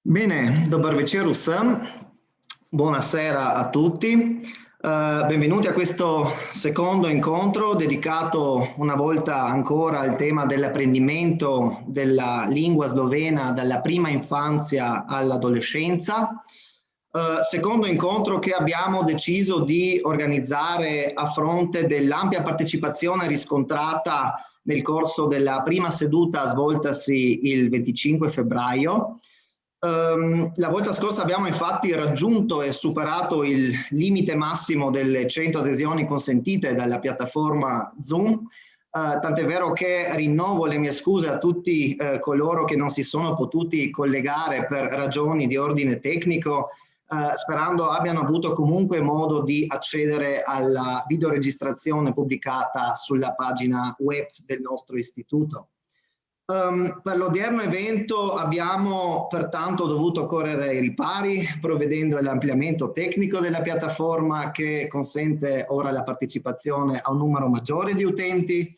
Bene, dobar večer vsem, buonasera a tutti, benvenuti a questo secondo incontro dedicato una volta ancora al tema dell'apprendimento della lingua slovena dalla prima infanzia all'adolescenza. Secondo incontro che abbiamo deciso di organizzare a fronte dell'ampia partecipazione riscontrata nel corso della prima seduta svoltasi il 25 febbraio. La volta scorsa abbiamo infatti raggiunto e superato il limite massimo delle 100 adesioni consentite dalla piattaforma Zoom, tant'è vero che rinnovo le mie scuse a tutti coloro che non si sono potuti collegare per ragioni di ordine tecnico, sperando abbiano avuto comunque modo di accedere alla videoregistrazione pubblicata sulla pagina web del nostro istituto. Per l'odierno evento abbiamo pertanto dovuto correre ai ripari, provvedendo all'ampliamento tecnico della piattaforma che consente ora la partecipazione a un numero maggiore di utenti,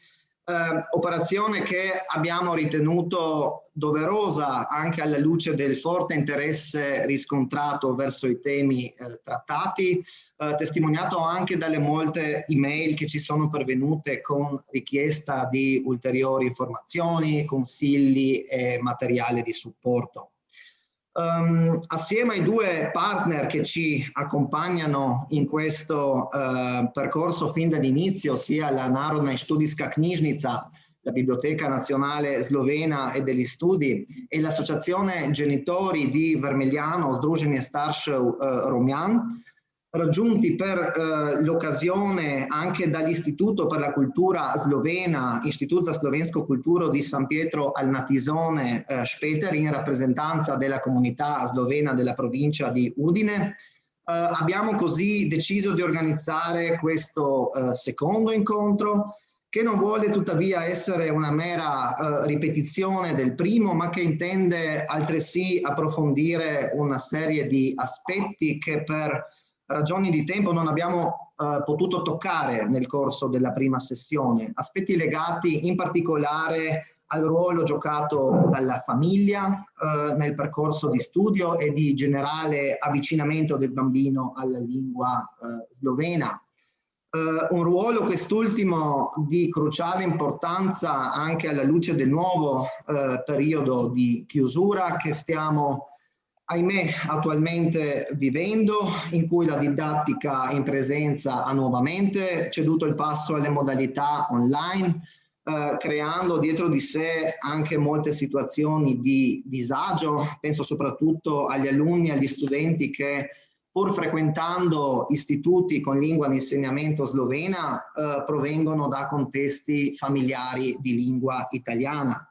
operazione che abbiamo ritenuto doverosa anche alla luce del forte interesse riscontrato verso i temi trattati, testimoniato anche dalle molte email che ci sono pervenute con richiesta di ulteriori informazioni, consigli e materiale di supporto. Assieme ai due partner che ci accompagnano in questo percorso fin dall'inizio, sia la Narodna Študijska knjižnica, la Biblioteca Nazionale Slovena e degli Studi, e l'Associazione Genitori di Vermigliano, Združenje staršev Romjan, raggiunti per l'occasione anche dall'Istituto per la Cultura Slovena, Inštitut za slovensko kulturo di San Pietro al Natisone Špeter, in rappresentanza della comunità slovena della provincia di Udine. Abbiamo così deciso di organizzare questo secondo incontro, che non vuole tuttavia essere una mera ripetizione del primo, ma che intende altresì approfondire una serie di aspetti che per ragioni di tempo non abbiamo potuto toccare nel corso della prima sessione, aspetti legati in particolare al ruolo giocato dalla famiglia nel percorso di studio e di generale avvicinamento del bambino alla lingua slovena. Un ruolo quest'ultimo di cruciale importanza anche alla luce del nuovo periodo di chiusura che stiamo, ahimè, attualmente vivendo, in cui la didattica in presenza ha nuovamente ceduto il passo alle modalità online, creando dietro di sé anche molte situazioni di disagio. Penso soprattutto agli alunni e agli studenti che, pur frequentando istituti con lingua di insegnamento slovena, provengono da contesti familiari di lingua italiana.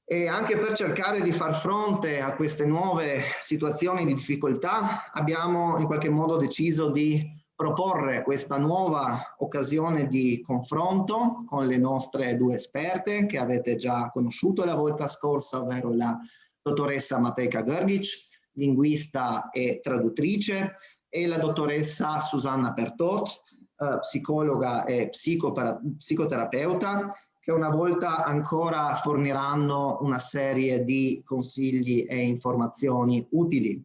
E anche per cercare di far fronte a queste nuove situazioni di difficoltà abbiamo in qualche modo deciso di proporre questa nuova occasione di confronto con le nostre due esperte che avete già conosciuto la volta scorsa, ovvero la dottoressa Matejka Grgić, linguista e traduttrice, e la dottoressa Susanna Pertot, psicologa e psicoterapeuta, che una volta ancora forniranno una serie di consigli e informazioni utili.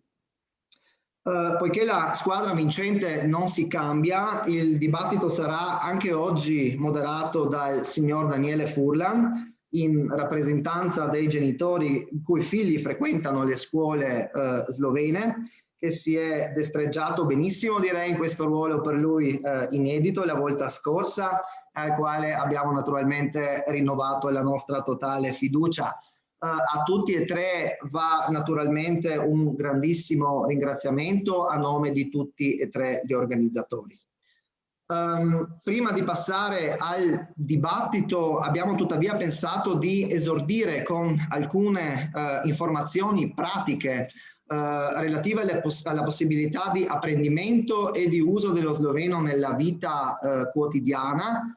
Poiché la squadra vincente non si cambia, il dibattito sarà anche oggi moderato dal signor Daniele Furlan, in rappresentanza dei genitori i cui figli frequentano le scuole slovene, che si è destreggiato benissimo, direi, in questo ruolo per lui inedito la volta scorsa, al quale abbiamo naturalmente rinnovato la nostra totale fiducia. A tutti e tre va naturalmente un grandissimo ringraziamento a nome di tutti e tre gli organizzatori. Prima di passare al dibattito abbiamo tuttavia pensato di esordire con alcune informazioni pratiche relative alla possibilità di apprendimento e di uso dello sloveno nella vita quotidiana,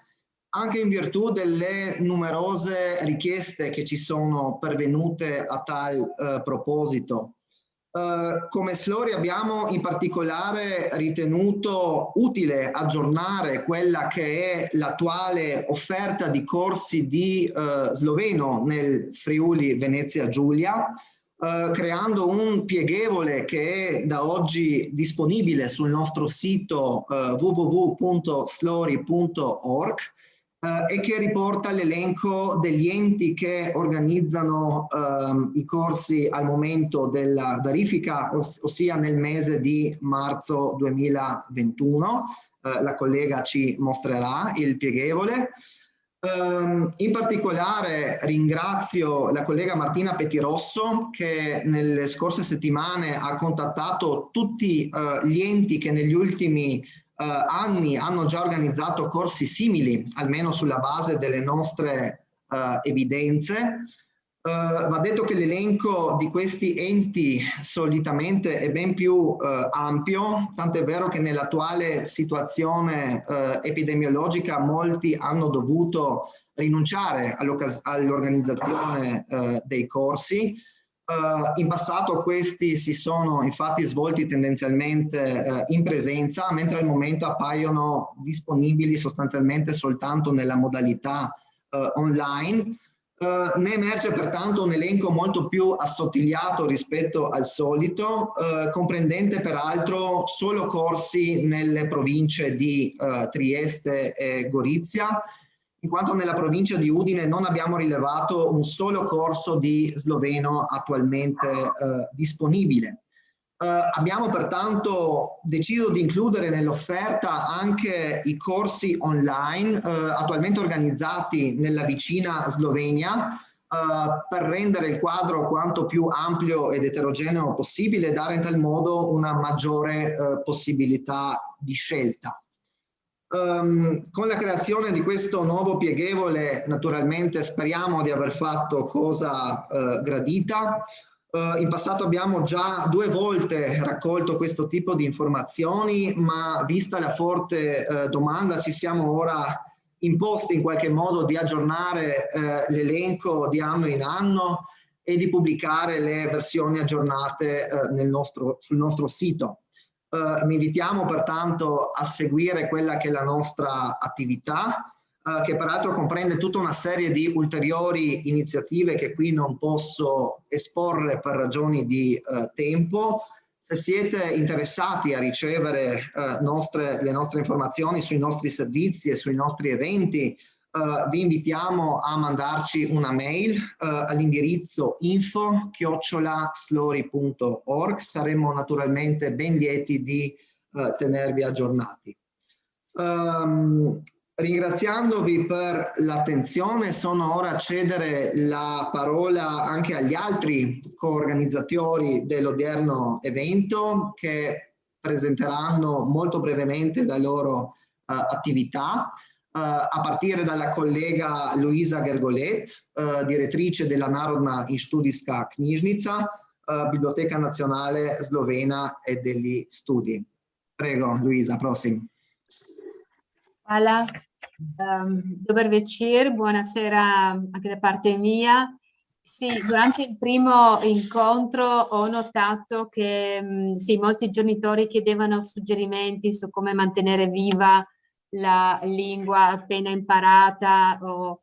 anche in virtù delle numerose richieste che ci sono pervenute a tal proposito. Come Slori abbiamo in particolare ritenuto utile aggiornare quella che è l'attuale offerta di corsi di sloveno nel Friuli Venezia Giulia, creando un pieghevole che è da oggi disponibile sul nostro sito www.slory.org e che riporta l'elenco degli enti che organizzano i corsi al momento della verifica, ossia nel mese di marzo 2021. La collega ci mostrerà il pieghevole. In particolare ringrazio la collega Martina Pettirosso che nelle scorse settimane ha contattato tutti gli enti che negli ultimi anni hanno già organizzato corsi simili, almeno sulla base delle nostre evidenze. Va detto che l'elenco di questi enti solitamente è ben più ampio, tant'è vero che nell'attuale situazione epidemiologica molti hanno dovuto rinunciare all'organizzazione dei corsi. In passato questi si sono infatti svolti tendenzialmente in presenza, mentre al momento appaiono disponibili sostanzialmente soltanto nella modalità online. Ne emerge pertanto un elenco molto più assottigliato rispetto al solito, comprendente peraltro solo corsi nelle province di Trieste e Gorizia, in quanto nella provincia di Udine non abbiamo rilevato un solo corso di sloveno attualmente disponibile. Abbiamo pertanto deciso di includere nell'offerta anche i corsi online attualmente organizzati nella vicina Slovenia per rendere il quadro quanto più ampio ed eterogeneo possibile e dare in tal modo una maggiore possibilità di scelta. Con la creazione di questo nuovo pieghevole naturalmente speriamo di aver fatto cosa gradita. In passato abbiamo già 2 volte raccolto questo tipo di informazioni, ma vista la forte domanda ci siamo ora imposti in qualche modo di aggiornare l'elenco di anno in anno e di pubblicare le versioni aggiornate sul nostro sito. Vi invitiamo pertanto a seguire quella che è la nostra attività, che peraltro comprende tutta una serie di ulteriori iniziative che qui non posso esporre per ragioni di tempo. Se siete interessati a ricevere le nostre informazioni sui nostri servizi e sui nostri eventi, vi invitiamo a mandarci una mail all'indirizzo info@slory.org. Saremo naturalmente ben lieti di tenervi aggiornati. Ringraziandovi per l'attenzione, sono ora a cedere la parola anche agli altri coorganizzatori dell'odierno evento che presenteranno molto brevemente la loro attività. A partire dalla collega Luisa Gergolet, direttrice della Narodna Študijska knjižnica, Biblioteca Nazionale Slovena e degli Studi. Prego, Luisa, prosim. Hvala. Dober večer, buonasera anche da parte mia. Sì, durante il primo incontro ho notato che sì, molti genitori chiedevano suggerimenti su come mantenere viva la lingua appena imparata o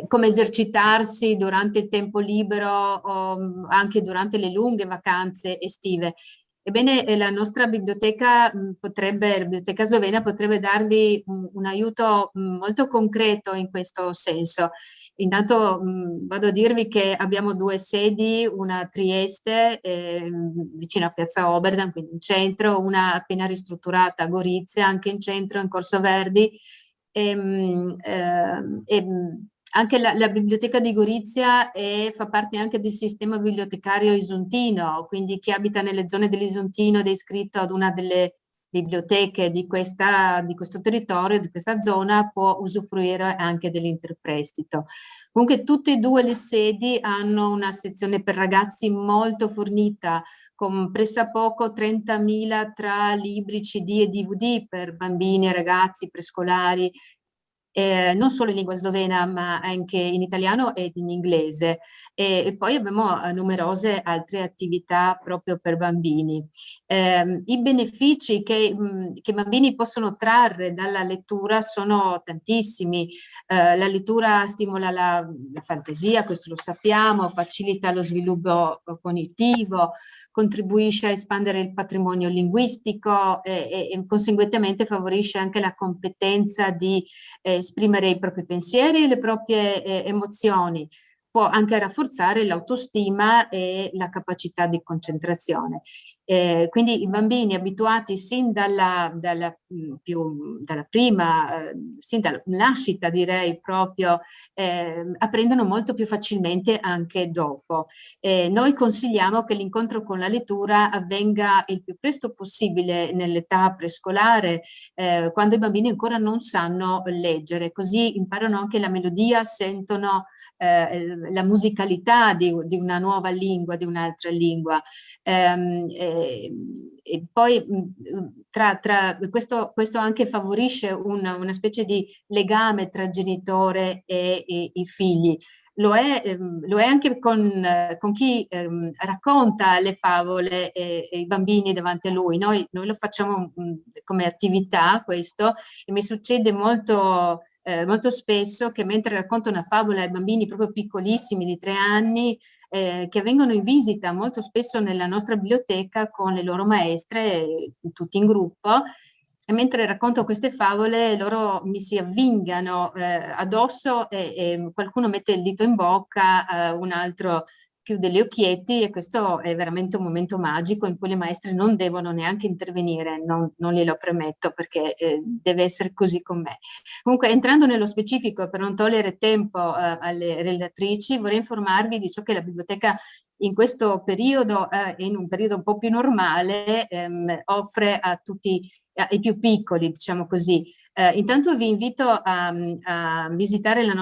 come esercitarsi durante il tempo libero o anche durante le lunghe vacanze estive. Ebbene, la nostra biblioteca la biblioteca slovena potrebbe darvi un aiuto molto concreto in questo senso. Intanto vado a dirvi che abbiamo 2 sedi, una a Trieste, vicino a Piazza Oberdan, quindi in centro, una appena ristrutturata a Gorizia, anche in centro, in Corso Verdi. Anche la biblioteca di Gorizia fa parte anche del sistema bibliotecario isontino, quindi chi abita nelle zone dell'Isontino ed è iscritto ad una delle biblioteche di questo territorio, di questa zona, può usufruire anche dell'interprestito. Comunque tutte e 2 le sedi hanno una sezione per ragazzi molto fornita, con pressappoco 30.000 tra libri, CD e DVD per bambini e ragazzi prescolari, non solo in lingua slovena, ma anche in italiano ed in inglese. E poi abbiamo numerose altre attività proprio per bambini. I benefici che i bambini possono trarre dalla lettura sono tantissimi. La lettura stimola la fantasia, questo lo sappiamo, facilita lo sviluppo cognitivo, contribuisce a espandere il patrimonio linguistico e conseguentemente favorisce anche la competenza di esprimere i propri pensieri e le proprie emozioni. Può anche rafforzare l'autostima e la capacità di concentrazione. Quindi i bambini abituati sin dalla prima, sin dalla nascita direi proprio, apprendono molto più facilmente anche dopo. Noi consigliamo che l'incontro con la lettura avvenga il più presto possibile nell'età prescolare, quando i bambini ancora non sanno leggere, così imparano anche la melodia, sentono la musicalità di una nuova lingua, di un'altra lingua. E poi questo anche favorisce una specie di legame tra genitore e i figli. Lo è anche con chi racconta le favole e i bambini davanti a lui. Noi lo facciamo come attività questo, e mi succede molto spesso che mentre racconto una favola ai bambini proprio piccolissimi di 3 anni, che vengono in visita molto spesso nella nostra biblioteca con le loro maestre, tutti in gruppo, e mentre racconto queste favole loro mi si avvingano addosso e qualcuno mette il dito in bocca, un altro chiude gli occhietti, e questo è veramente un momento magico in cui le maestre non devono neanche intervenire, non glielo premetto, perché deve essere così con me. Comunque, entrando nello specifico, per non togliere tempo alle relatrici, vorrei informarvi di ciò che la biblioteca in questo periodo, in un periodo un po' più normale, offre a tutti ai più piccoli, diciamo così. Intanto vi invito a visitare il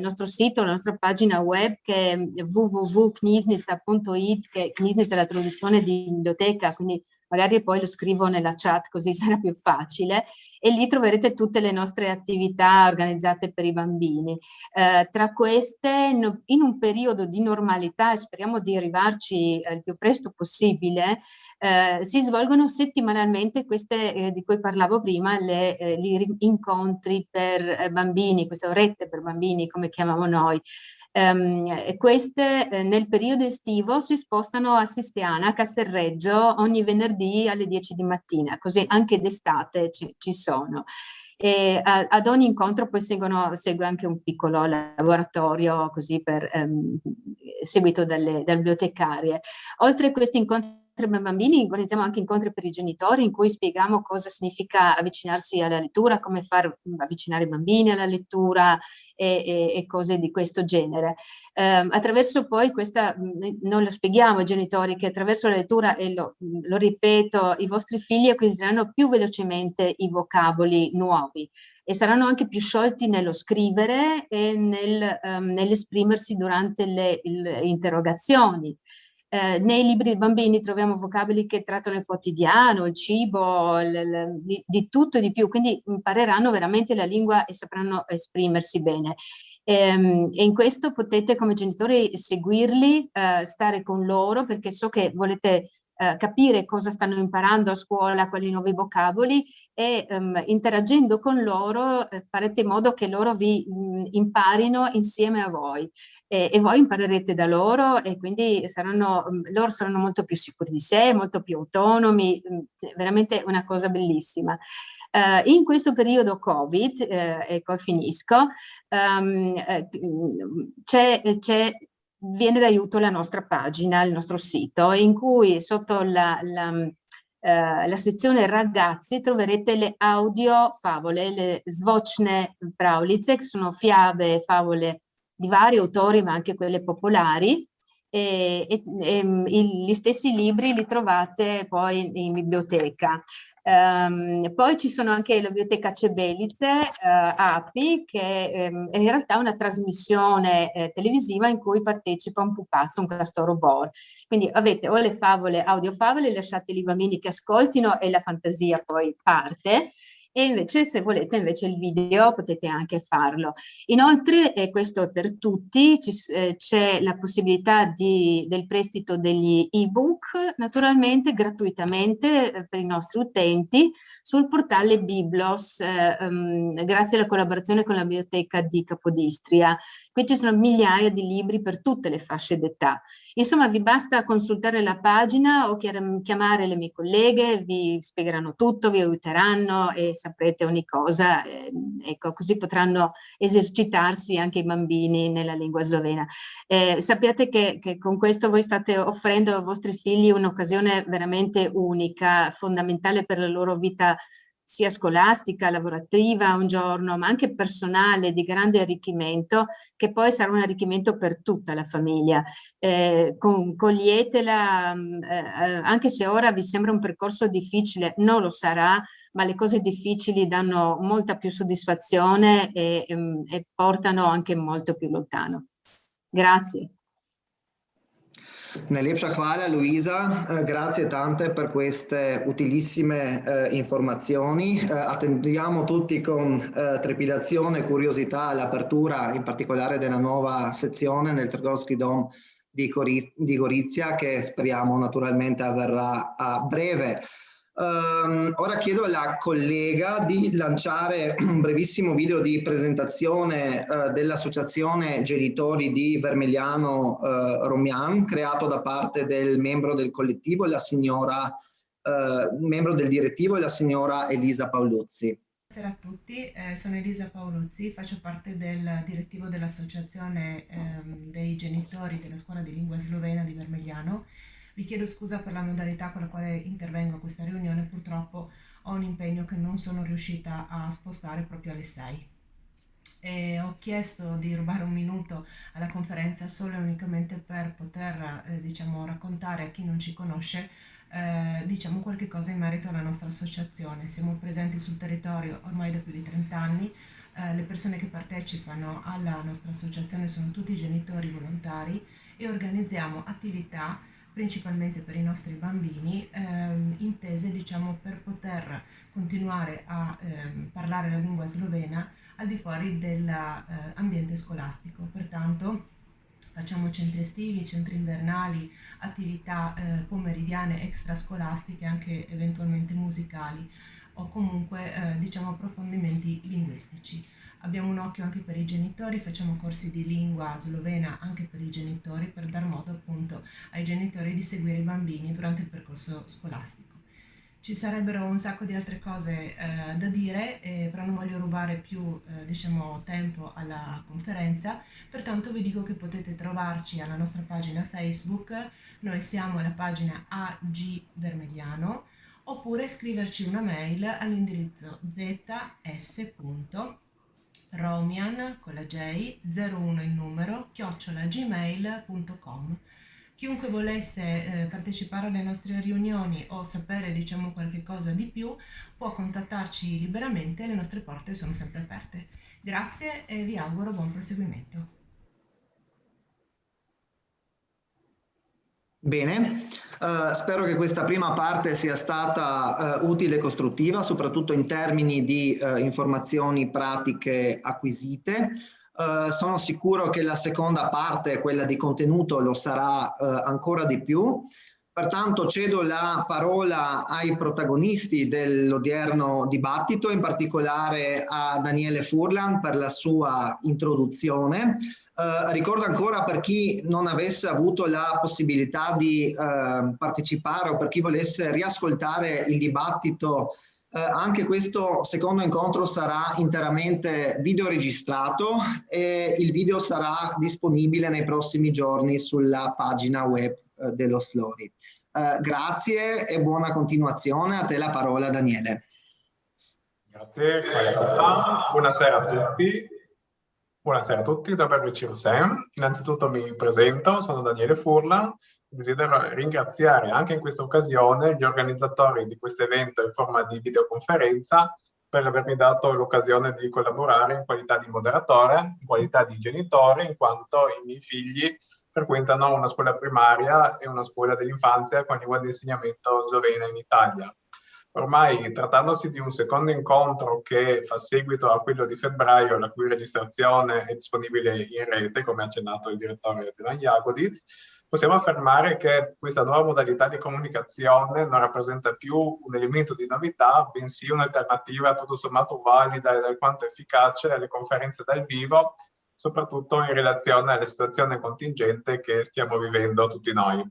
nostro sito, la nostra pagina web, che è www.knjižnica.it, che Knjižnica è la traduzione di biblioteca, quindi magari poi lo scrivo nella chat così sarà più facile, e lì troverete tutte le nostre attività organizzate per i bambini. Tra queste, in un periodo di normalità, e speriamo di arrivarci il più presto possibile, si svolgono settimanalmente queste di cui parlavo prima, gli incontri per bambini, queste orette per bambini, come chiamiamo noi. E queste nel periodo estivo si spostano a Sistiana, a Castelreggio, ogni venerdì alle 10 di mattina, così anche d'estate ci sono. E ad ogni incontro poi segue anche un piccolo laboratorio così seguito dalle bibliotecarie. Oltre a questi incontri per bambini, organizziamo anche incontri per i genitori in cui spieghiamo cosa significa avvicinarsi alla lettura, come far avvicinare i bambini alla lettura e cose di questo genere. Attraverso poi questa, non lo spieghiamo ai genitori, che attraverso la lettura, e lo ripeto, i vostri figli acquisiranno più velocemente i vocaboli nuovi e saranno anche più sciolti nello scrivere e nell'esprimersi durante le interrogazioni. Nei libri dei bambini troviamo vocaboli che trattano il quotidiano, il cibo, di tutto e di più, quindi impareranno veramente la lingua e sapranno esprimersi bene. E in questo potete come genitori seguirli, stare con loro, perché so che volete capire cosa stanno imparando a scuola, quali nuovi vocaboli, e interagendo con loro farete in modo che loro vi imparino insieme a voi. E voi imparerete da loro, e quindi loro saranno molto più sicuri di sé, molto più autonomi, veramente una cosa bellissima. In questo periodo Covid, ecco finisco, viene d'aiuto la nostra pagina, il nostro sito, in cui sotto la sezione ragazzi troverete le audio favole, le Zvočne pravljice, che sono fiabe e favole di vari autori, ma anche quelle popolari, gli stessi libri li trovate poi in biblioteca. Poi ci sono anche la biblioteca Cebelice, API, che è in realtà una trasmissione televisiva in cui partecipa un pupazzo, un castoro bor. Quindi avete o le favole, audiofavole, lasciate i bambini che ascoltino e la fantasia poi parte, e invece se volete invece il video potete anche farlo. Inoltre, e questo è per tutti, c'è la possibilità del prestito degli ebook, naturalmente gratuitamente per i nostri utenti sul portale Biblos, grazie alla collaborazione con la Biblioteca di Capodistria. Qui ci sono migliaia di libri per tutte le fasce d'età. Insomma, vi basta consultare la pagina o chiamare le mie colleghe, vi spiegheranno tutto, vi aiuteranno e saprete ogni cosa. Ecco, così potranno esercitarsi anche i bambini nella lingua slovena. Sappiate che con questo voi state offrendo ai vostri figli un'occasione veramente unica, fondamentale per la loro vita sia scolastica, lavorativa un giorno, ma anche personale, di grande arricchimento, che poi sarà un arricchimento per tutta la famiglia. Coglietela, anche se ora vi sembra un percorso difficile, non lo sarà, ma le cose difficili danno molta più soddisfazione e portano anche molto più lontano. Grazie. Najlepša hvala, Luisa, grazie tante per queste utilissime informazioni. Attendiamo tutti con trepidazione e curiosità l'apertura, in particolare della nuova sezione nel Trgovski dom di Gorizia, che speriamo naturalmente avverrà a breve. Ora chiedo alla collega di lanciare un brevissimo video di presentazione dell'associazione genitori di Vermigliano Romian, creato da parte del membro del collettivo, membro del direttivo, la signora Elisa Paoluzzi. Buonasera a tutti, sono Elisa Paoluzzi, faccio parte del direttivo dell'associazione dei genitori della scuola di lingua slovena di Vermigliano. Vi chiedo scusa per la modalità con la quale intervengo a questa riunione, purtroppo ho un impegno che non sono riuscita a spostare proprio alle 6. E ho chiesto di rubare un minuto alla conferenza solo e unicamente per poter raccontare a chi non ci conosce qualche cosa in merito alla nostra associazione. Siamo presenti sul territorio ormai da più di 30 anni. Le persone che partecipano alla nostra associazione sono tutti genitori volontari e organizziamo attività principalmente per i nostri bambini, intese per poter continuare a parlare la lingua slovena al di fuori dell'ambiente scolastico. Pertanto facciamo centri estivi, centri invernali, attività pomeridiane extrascolastiche, anche eventualmente musicali o comunque approfondimenti linguistici. Abbiamo un occhio anche per i genitori, facciamo corsi di lingua slovena anche per i genitori per dar modo appunto ai genitori di seguire i bambini durante il percorso scolastico. Ci sarebbero un sacco di altre cose da dire, però non voglio rubare più tempo alla conferenza, pertanto vi dico che potete trovarci alla nostra pagina Facebook, noi siamo alla pagina AG Vermigliano, oppure scriverci una mail all'indirizzo zs.romian con la J 01 il numero @gmail.com. Chiunque volesse partecipare alle nostre riunioni o sapere qualche cosa di più può contattarci liberamente, le nostre porte sono sempre aperte. Grazie e vi auguro buon proseguimento. Bene, spero che questa prima parte sia stata utile e costruttiva, soprattutto in termini di informazioni pratiche acquisite. Sono sicuro che la seconda parte, quella di contenuto, lo sarà ancora di più. Pertanto cedo la parola ai protagonisti dell'odierno dibattito, in particolare a Daniele Furlan per la sua introduzione. Ricordo ancora, per chi non avesse avuto la possibilità di partecipare o per chi volesse riascoltare il dibattito, anche questo secondo incontro sarà interamente videoregistrato e il video sarà disponibile nei prossimi giorni sulla pagina web dello Slori. Grazie e buona continuazione. A te la parola, Daniele. Grazie, buonasera a tutti. Buonasera a tutti, da Berbici Russem. Innanzitutto mi presento, sono Daniele Furlan. Desidero ringraziare anche in questa occasione gli organizzatori di questo evento in forma di videoconferenza per avermi dato l'occasione di collaborare in qualità di moderatore, in qualità di genitore, in quanto i miei figli frequentano una scuola primaria e una scuola dell'infanzia con lingua di insegnamento slovena in Italia. Ormai, trattandosi di un secondo incontro che fa seguito a quello di febbraio, la cui registrazione è disponibile in rete, come ha accennato il direttore Dilan Jagodic, possiamo affermare che questa nuova modalità di comunicazione non rappresenta più un elemento di novità, bensì un'alternativa tutto sommato valida ed alquanto efficace alle conferenze dal vivo, soprattutto in relazione alla situazione contingente che stiamo vivendo tutti noi.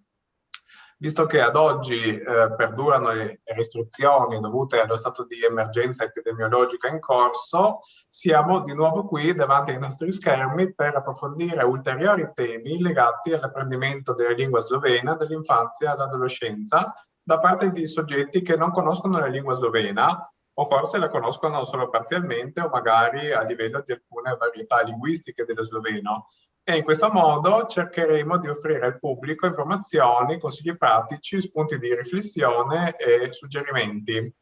Visto che ad oggi perdurano le restrizioni dovute allo stato di emergenza epidemiologica in corso, siamo di nuovo qui davanti ai nostri schermi per approfondire ulteriori temi legati all'apprendimento della lingua slovena dall'infanzia all'adolescenza da parte di soggetti che non conoscono la lingua slovena o forse la conoscono solo parzialmente o magari a livello di alcune varietà linguistiche dello sloveno. E in questo modo cercheremo di offrire al pubblico informazioni, consigli pratici, spunti di riflessione e suggerimenti.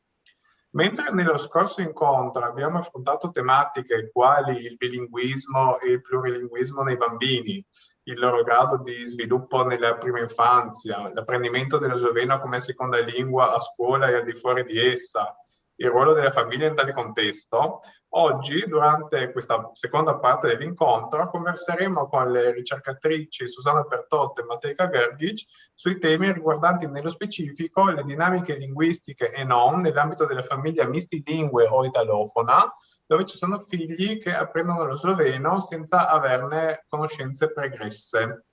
Mentre nello scorso incontro abbiamo affrontato tematiche quali il bilinguismo e il plurilinguismo nei bambini, il loro grado di sviluppo nella prima infanzia, l'apprendimento dello sloveno come seconda lingua a scuola e al di fuori di essa, il ruolo della famiglia in tale contesto, oggi, durante questa seconda parte dell'incontro, converseremo con le ricercatrici Susanna Pertot e Matejka Grgic sui temi riguardanti nello specifico le dinamiche linguistiche e non nell'ambito della famiglia mistilingue o italofona, dove ci sono figli che apprendono lo sloveno senza averne conoscenze pregresse.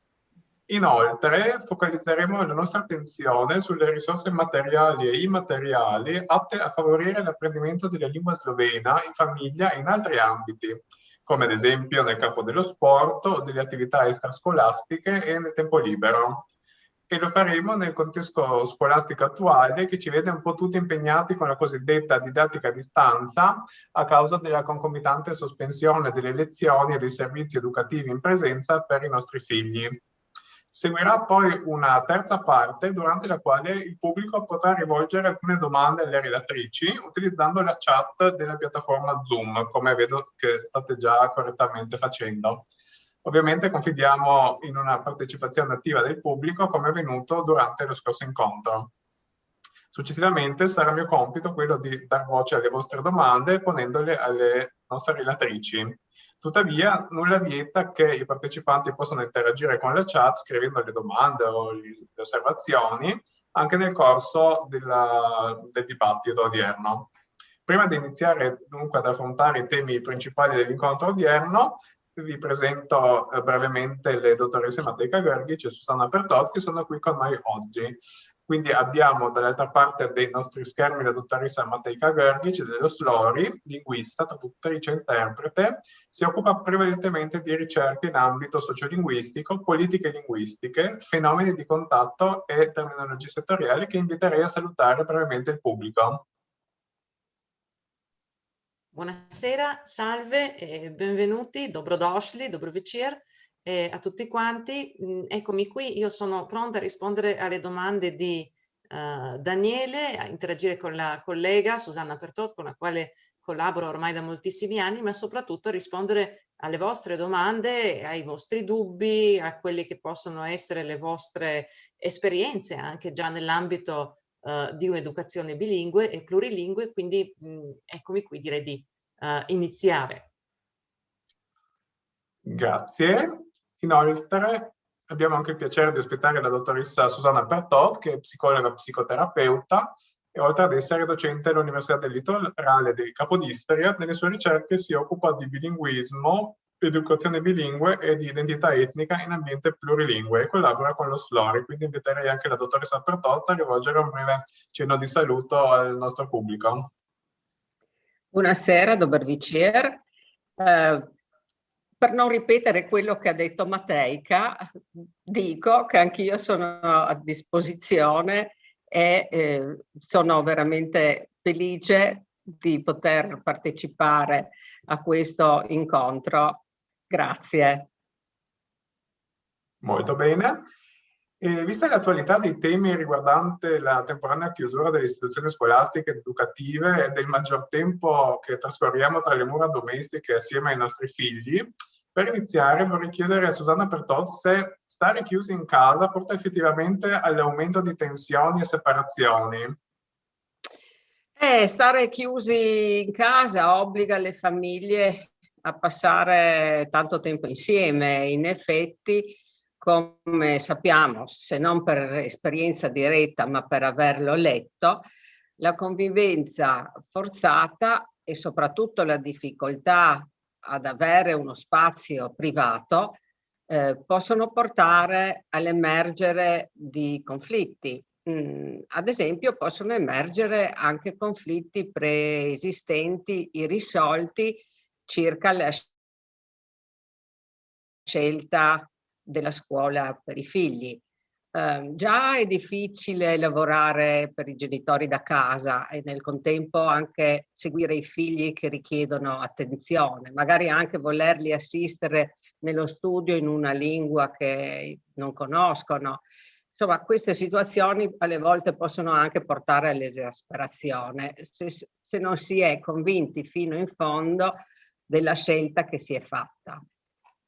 Inoltre, focalizzeremo la nostra attenzione sulle risorse materiali e immateriali atte a favorire l'apprendimento della lingua slovena in famiglia e in altri ambiti, come ad esempio nel campo dello sport o delle attività extrascolastiche e nel tempo libero. E lo faremo nel contesto scolastico attuale che ci vede un po' tutti impegnati con la cosiddetta didattica a distanza a causa della concomitante sospensione delle lezioni e dei servizi educativi in presenza per i nostri figli. Seguirà poi una terza parte durante la quale il pubblico potrà rivolgere alcune domande alle relatrici utilizzando la chat della piattaforma Zoom, come vedo che state già correttamente facendo. Ovviamente confidiamo in una partecipazione attiva del pubblico come è avvenuto durante lo scorso incontro. Successivamente sarà mio compito quello di dar voce alle vostre domande ponendole alle nostre relatrici. Tuttavia, nulla vieta che i partecipanti possano interagire con la chat scrivendo le domande o le osservazioni anche nel corso del dibattito odierno. Prima di iniziare dunque ad affrontare i temi principali dell'incontro odierno, vi presento brevemente le dottoresse Matejka Grgic e Susanna Pertot che sono qui con noi oggi. Quindi abbiamo dall'altra parte dei nostri schermi la dottoressa Matejka Grgic dello SLORI, linguista, traduttrice e interprete, si occupa prevalentemente di ricerche in ambito sociolinguistico, politiche linguistiche, fenomeni di contatto e terminologie settoriali che inviterei a salutare brevemente il pubblico. Buonasera, salve, benvenuti, dobrodošli, dobro večer a tutti quanti. Eccomi qui, io sono pronta a rispondere alle domande di Daniele, a interagire con la collega Susanna Pertot, con la quale collaboro ormai da moltissimi anni, ma soprattutto a rispondere alle vostre domande, ai vostri dubbi, a quelli che possono essere le vostre esperienze anche già nell'ambito di un'educazione bilingue e plurilingue, quindi eccomi qui, direi di iniziare. Grazie. Inoltre abbiamo anche il piacere di ospitare la dottoressa Susanna Pertot, che è psicologa psicoterapeuta e oltre ad essere docente all'Università del Litorale di Capodistria, nelle sue ricerche si occupa di bilinguismo, educazione bilingue e di identità etnica in ambiente plurilingue e collabora con lo SLORI, quindi inviterei anche la dottoressa Pertot a rivolgere un breve cenno di saluto al nostro pubblico. Buonasera, dobar večer. Per non ripetere quello che ha detto Matejka, dico che anch'io sono a disposizione e sono veramente felice di poter partecipare a questo incontro. Grazie. Molto bene. E vista l'attualità dei temi riguardante la temporanea chiusura delle istituzioni scolastiche ed educative e del maggior tempo che trascorriamo tra le mura domestiche assieme ai nostri figli, per iniziare vorrei chiedere a Susanna Pertot se stare chiusi in casa porta effettivamente all'aumento di tensioni e separazioni. Stare chiusi in casa obbliga le famiglie a passare tanto tempo insieme. In effetti, come sappiamo, se non per esperienza diretta, ma per averlo letto, la convivenza forzata e soprattutto la difficoltà ad avere uno spazio privato possono portare all'emergere di conflitti. Ad esempio, possono emergere anche conflitti preesistenti, irrisolti circa la scelta della scuola per i figli. Già è difficile lavorare per i genitori da casa e nel contempo anche seguire i figli che richiedono attenzione, magari anche volerli assistere nello studio in una lingua che non conoscono. Insomma, queste situazioni alle volte possono anche portare all'esasperazione se non si è convinti fino in fondo della scelta che si è fatta.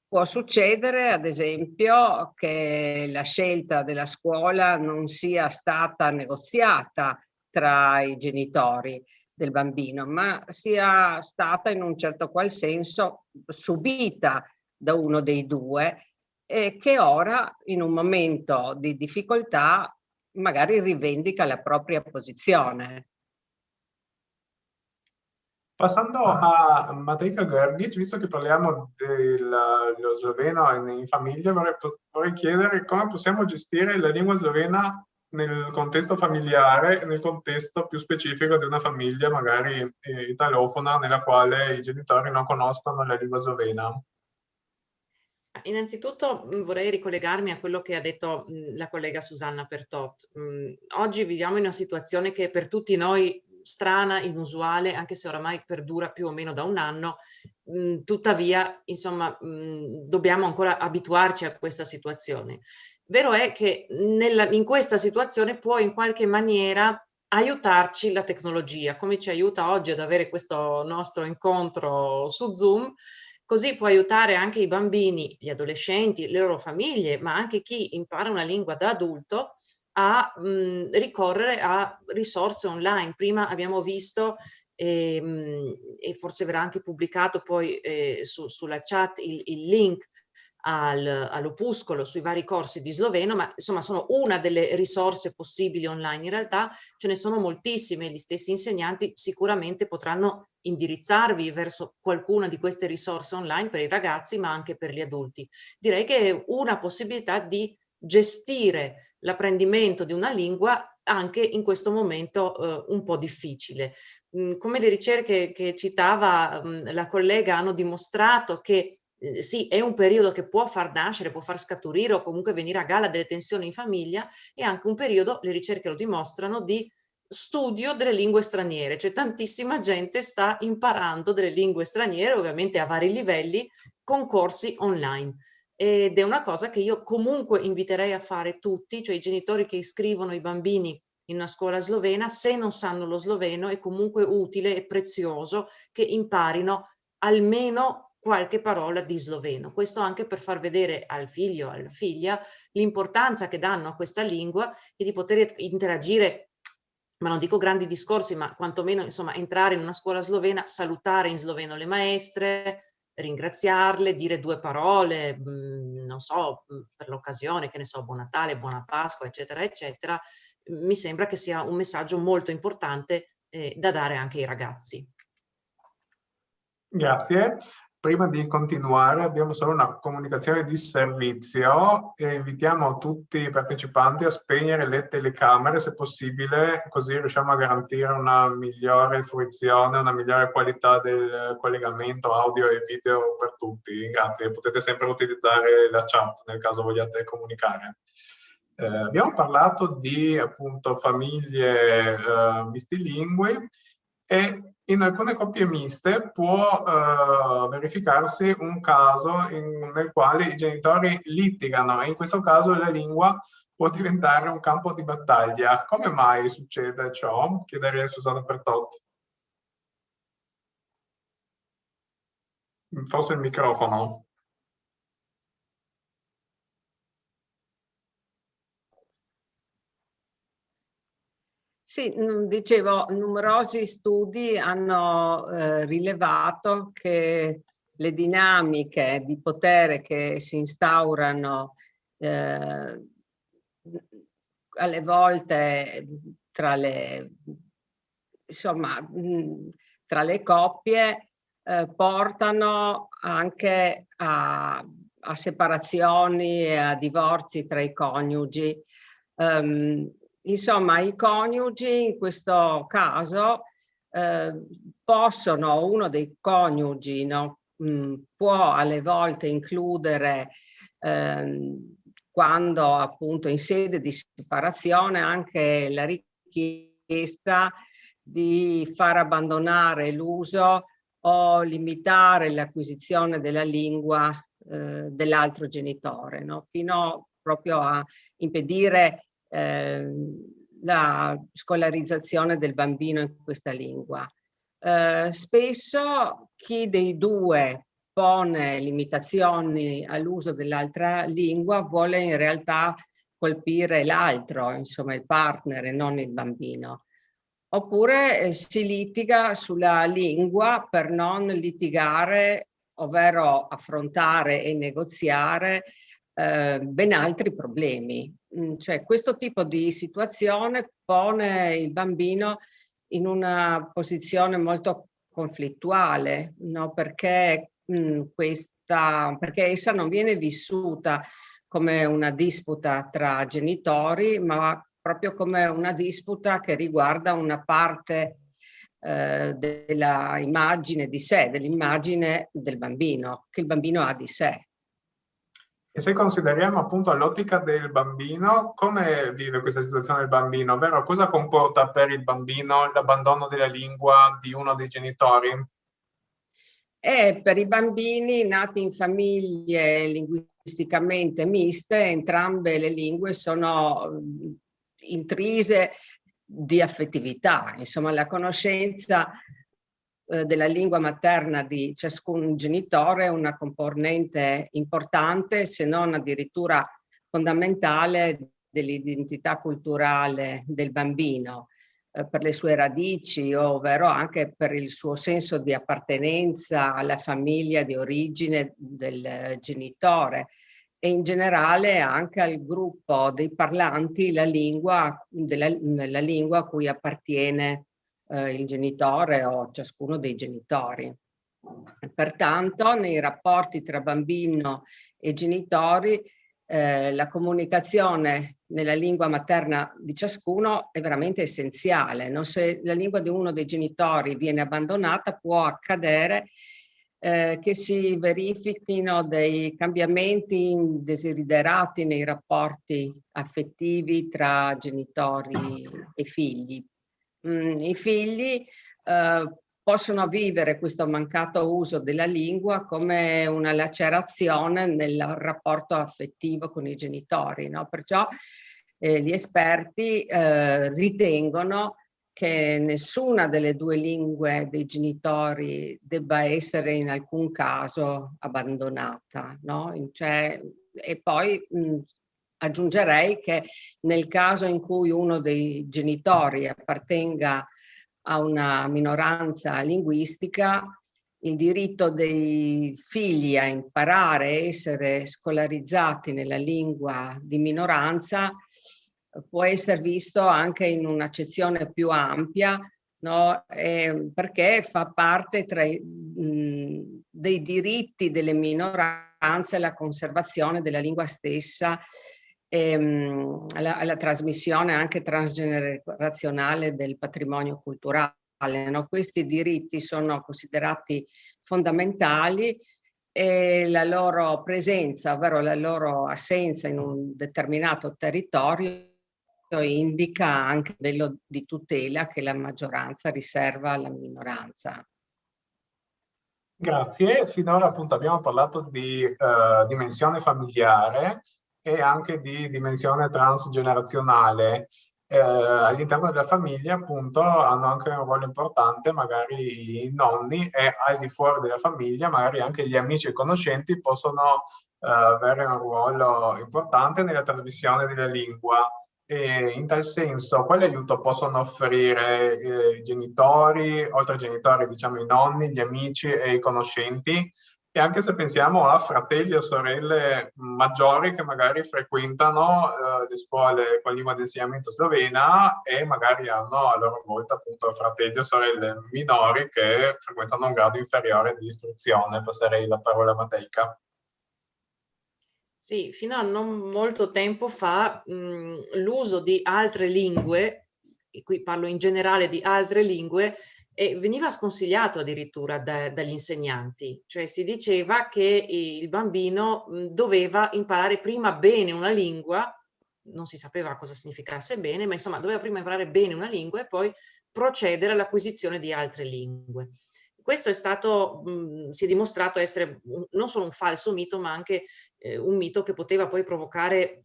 Può succedere, ad esempio, che la scelta della scuola non sia stata negoziata tra i genitori del bambino, ma sia stata in un certo qual senso subita da uno dei due e che ora, in un momento di difficoltà, magari rivendica la propria posizione. Passando a Matejka Grgić, visto che parliamo dello sloveno in famiglia, vorrei chiedere come possiamo gestire la lingua slovena nel contesto familiare e nel contesto più specifico di una famiglia magari italofona nella quale i genitori non conoscono la lingua slovena. Innanzitutto vorrei ricollegarmi a quello che ha detto la collega Susanna Pertot. Oggi viviamo in una situazione che per tutti noi strana, inusuale, anche se oramai perdura più o meno da un anno, tuttavia, insomma, dobbiamo ancora abituarci a questa situazione. Vero è che in questa situazione può in qualche maniera aiutarci la tecnologia, come ci aiuta oggi ad avere questo nostro incontro su Zoom. Così può aiutare anche i bambini, gli adolescenti, le loro famiglie, ma anche chi impara una lingua da adulto a ricorrere a risorse online. Prima abbiamo visto, e forse verrà anche pubblicato poi sulla chat il link all'opuscolo sui vari corsi di sloveno, ma insomma sono una delle risorse possibili online. In realtà ce ne sono moltissime, gli stessi insegnanti sicuramente potranno indirizzarvi verso qualcuna di queste risorse online per i ragazzi, ma anche per gli adulti. Direi che è una possibilità di gestire l'apprendimento di una lingua anche in questo momento un po' difficile. Come le ricerche che citava la collega hanno dimostrato che sì, è un periodo che può far nascere, può far scaturire o comunque venire a galla delle tensioni in famiglia, e anche un periodo, le ricerche lo dimostrano, di studio delle lingue straniere, cioè tantissima gente sta imparando delle lingue straniere, ovviamente a vari livelli, con corsi online. Ed è una cosa che io comunque inviterei a fare tutti, cioè i genitori che iscrivono i bambini in una scuola slovena, se non sanno lo sloveno è comunque utile e prezioso che imparino almeno qualche parola di sloveno. Questo anche per far vedere al figlio, alla figlia, l'importanza che danno a questa lingua e di poter interagire, ma non dico grandi discorsi, ma quantomeno insomma entrare in una scuola slovena, salutare in sloveno le maestre, ringraziarle, dire due parole, non so, per l'occasione, che ne so, buon Natale, buona Pasqua, eccetera, eccetera. Mi sembra che sia un messaggio molto importante da dare anche ai ragazzi. Grazie. Prima di continuare abbiamo solo una comunicazione di servizio e invitiamo tutti i partecipanti a spegnere le telecamere se possibile, così riusciamo a garantire una migliore fruizione, una migliore qualità del collegamento audio e video per tutti. Grazie. Potete sempre utilizzare la chat nel caso vogliate comunicare. Abbiamo parlato di appunto famiglie mistilingue e in alcune coppie miste può verificarsi un caso nel quale i genitori litigano e in questo caso la lingua può diventare un campo di battaglia. Come mai succede ciò? Chiederei a Susanna Pertot. Forse il microfono. Sì, dicevo, numerosi studi hanno rilevato che le dinamiche di potere che si instaurano alle volte tra le coppie portano anche a separazioni e a divorzi tra i coniugi. Insomma, i coniugi in questo caso possono, uno dei coniugi, no, può alle volte includere quando appunto in sede di separazione anche la richiesta di far abbandonare l'uso o limitare l'acquisizione della lingua dell'altro genitore, no? Fino proprio a impedire la scolarizzazione del bambino in questa lingua. Spesso chi dei due pone limitazioni all'uso dell'altra lingua vuole in realtà colpire l'altro, insomma il partner e non il bambino. Oppure si litiga sulla lingua per non litigare, ovvero affrontare e negoziare ben altri problemi. Cioè, questo tipo di situazione pone il bambino in una posizione molto conflittuale, no? Perché essa non viene vissuta come una disputa tra genitori, ma proprio come una disputa che riguarda una parte della immagine di sé, dell'immagine del bambino, che il bambino ha di sé. E se consideriamo appunto l'ottica del bambino, come vive questa situazione il bambino? Ovvero, cosa comporta per il bambino l'abbandono della lingua di uno dei genitori? Per i bambini nati in famiglie linguisticamente miste, entrambe le lingue sono intrise di affettività. Insomma, la conoscenza della lingua materna di ciascun genitore è una componente importante, se non addirittura fondamentale, dell'identità culturale del bambino, per le sue radici, ovvero anche per il suo senso di appartenenza alla famiglia di origine del genitore e in generale anche al gruppo dei parlanti la lingua a cui appartiene il genitore o ciascuno dei genitori. Pertanto, nei rapporti tra bambino e genitori, la comunicazione nella lingua materna di ciascuno è veramente essenziale, no? Se la lingua di uno dei genitori viene abbandonata, può accadere che si verifichino dei cambiamenti indesiderati nei rapporti affettivi tra genitori e figli. I figli possono vivere questo mancato uso della lingua come una lacerazione nel rapporto affettivo con i genitori, no? Perciò gli esperti ritengono che nessuna delle due lingue dei genitori debba essere in alcun caso abbandonata, no? E poi aggiungerei che nel caso in cui uno dei genitori appartenga a una minoranza linguistica, il diritto dei figli a imparare e essere scolarizzati nella lingua di minoranza può essere visto anche in un'accezione più ampia, no? Perché fa parte dei diritti delle minoranze la conservazione della lingua stessa e la trasmissione anche transgenerazionale del patrimonio culturale, no? Questi diritti sono considerati fondamentali e la loro presenza, ovvero la loro assenza in un determinato territorio, indica anche il livello di tutela che la maggioranza riserva alla minoranza. Grazie, finora appunto abbiamo parlato di dimensione familiare e anche di dimensione transgenerazionale. All'interno della famiglia appunto hanno anche un ruolo importante magari i nonni e al di fuori della famiglia magari anche gli amici e conoscenti possono avere un ruolo importante nella trasmissione della lingua. E in tal senso, quale aiuto possono offrire i genitori, oltre ai genitori, diciamo i nonni, gli amici e i conoscenti? E anche se pensiamo a fratelli o sorelle maggiori che magari frequentano le scuole con lingua di insegnamento slovena e magari hanno a loro volta appunto fratelli o sorelle minori che frequentano un grado inferiore di istruzione. Passerei la parola a Matejka. Sì, fino a non molto tempo fa l'uso di altre lingue, e qui parlo in generale di altre lingue, veniva sconsigliato addirittura dagli insegnanti, cioè si diceva che il bambino doveva imparare prima bene una lingua, non si sapeva cosa significasse bene, ma insomma doveva prima imparare bene una lingua e poi procedere all'acquisizione di altre lingue. Questo è stato, si è dimostrato essere non solo un falso mito, ma anche un mito che poteva poi provocare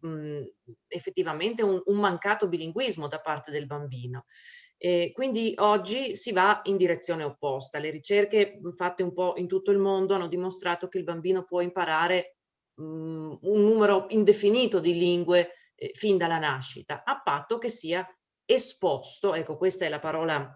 effettivamente un mancato bilinguismo da parte del bambino. Quindi oggi si va in direzione opposta. Le ricerche fatte un po' in tutto il mondo hanno dimostrato che il bambino può imparare un numero indefinito di lingue fin dalla nascita, a patto che sia esposto, ecco questa è la parola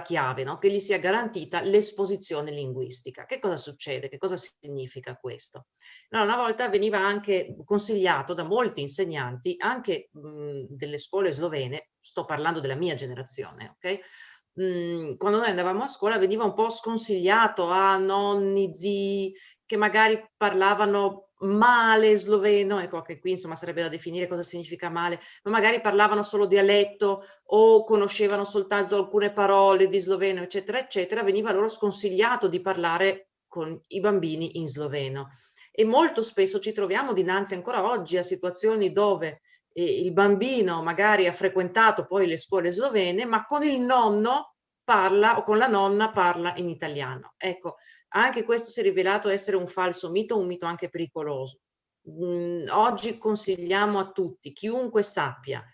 chiave, no? Che gli sia garantita l'esposizione linguistica. Che cosa succede? Che cosa significa questo? No, una volta veniva anche consigliato da molti insegnanti, anche delle scuole slovene, sto parlando della mia generazione, ok? Quando noi andavamo a scuola veniva un po' sconsigliato a nonni, zii, che magari parlavano male sloveno, ecco che qui insomma sarebbe da definire cosa significa male, ma magari parlavano solo dialetto o conoscevano soltanto alcune parole di sloveno, eccetera, eccetera, veniva loro sconsigliato di parlare con i bambini in sloveno. E molto spesso ci troviamo dinanzi ancora oggi a situazioni dove il bambino magari ha frequentato poi le scuole slovene, ma con il nonno parla o con la nonna parla in italiano. Ecco, anche questo si è rivelato essere un falso mito, un mito anche pericoloso. Oggi consigliamo a tutti, chiunque sappia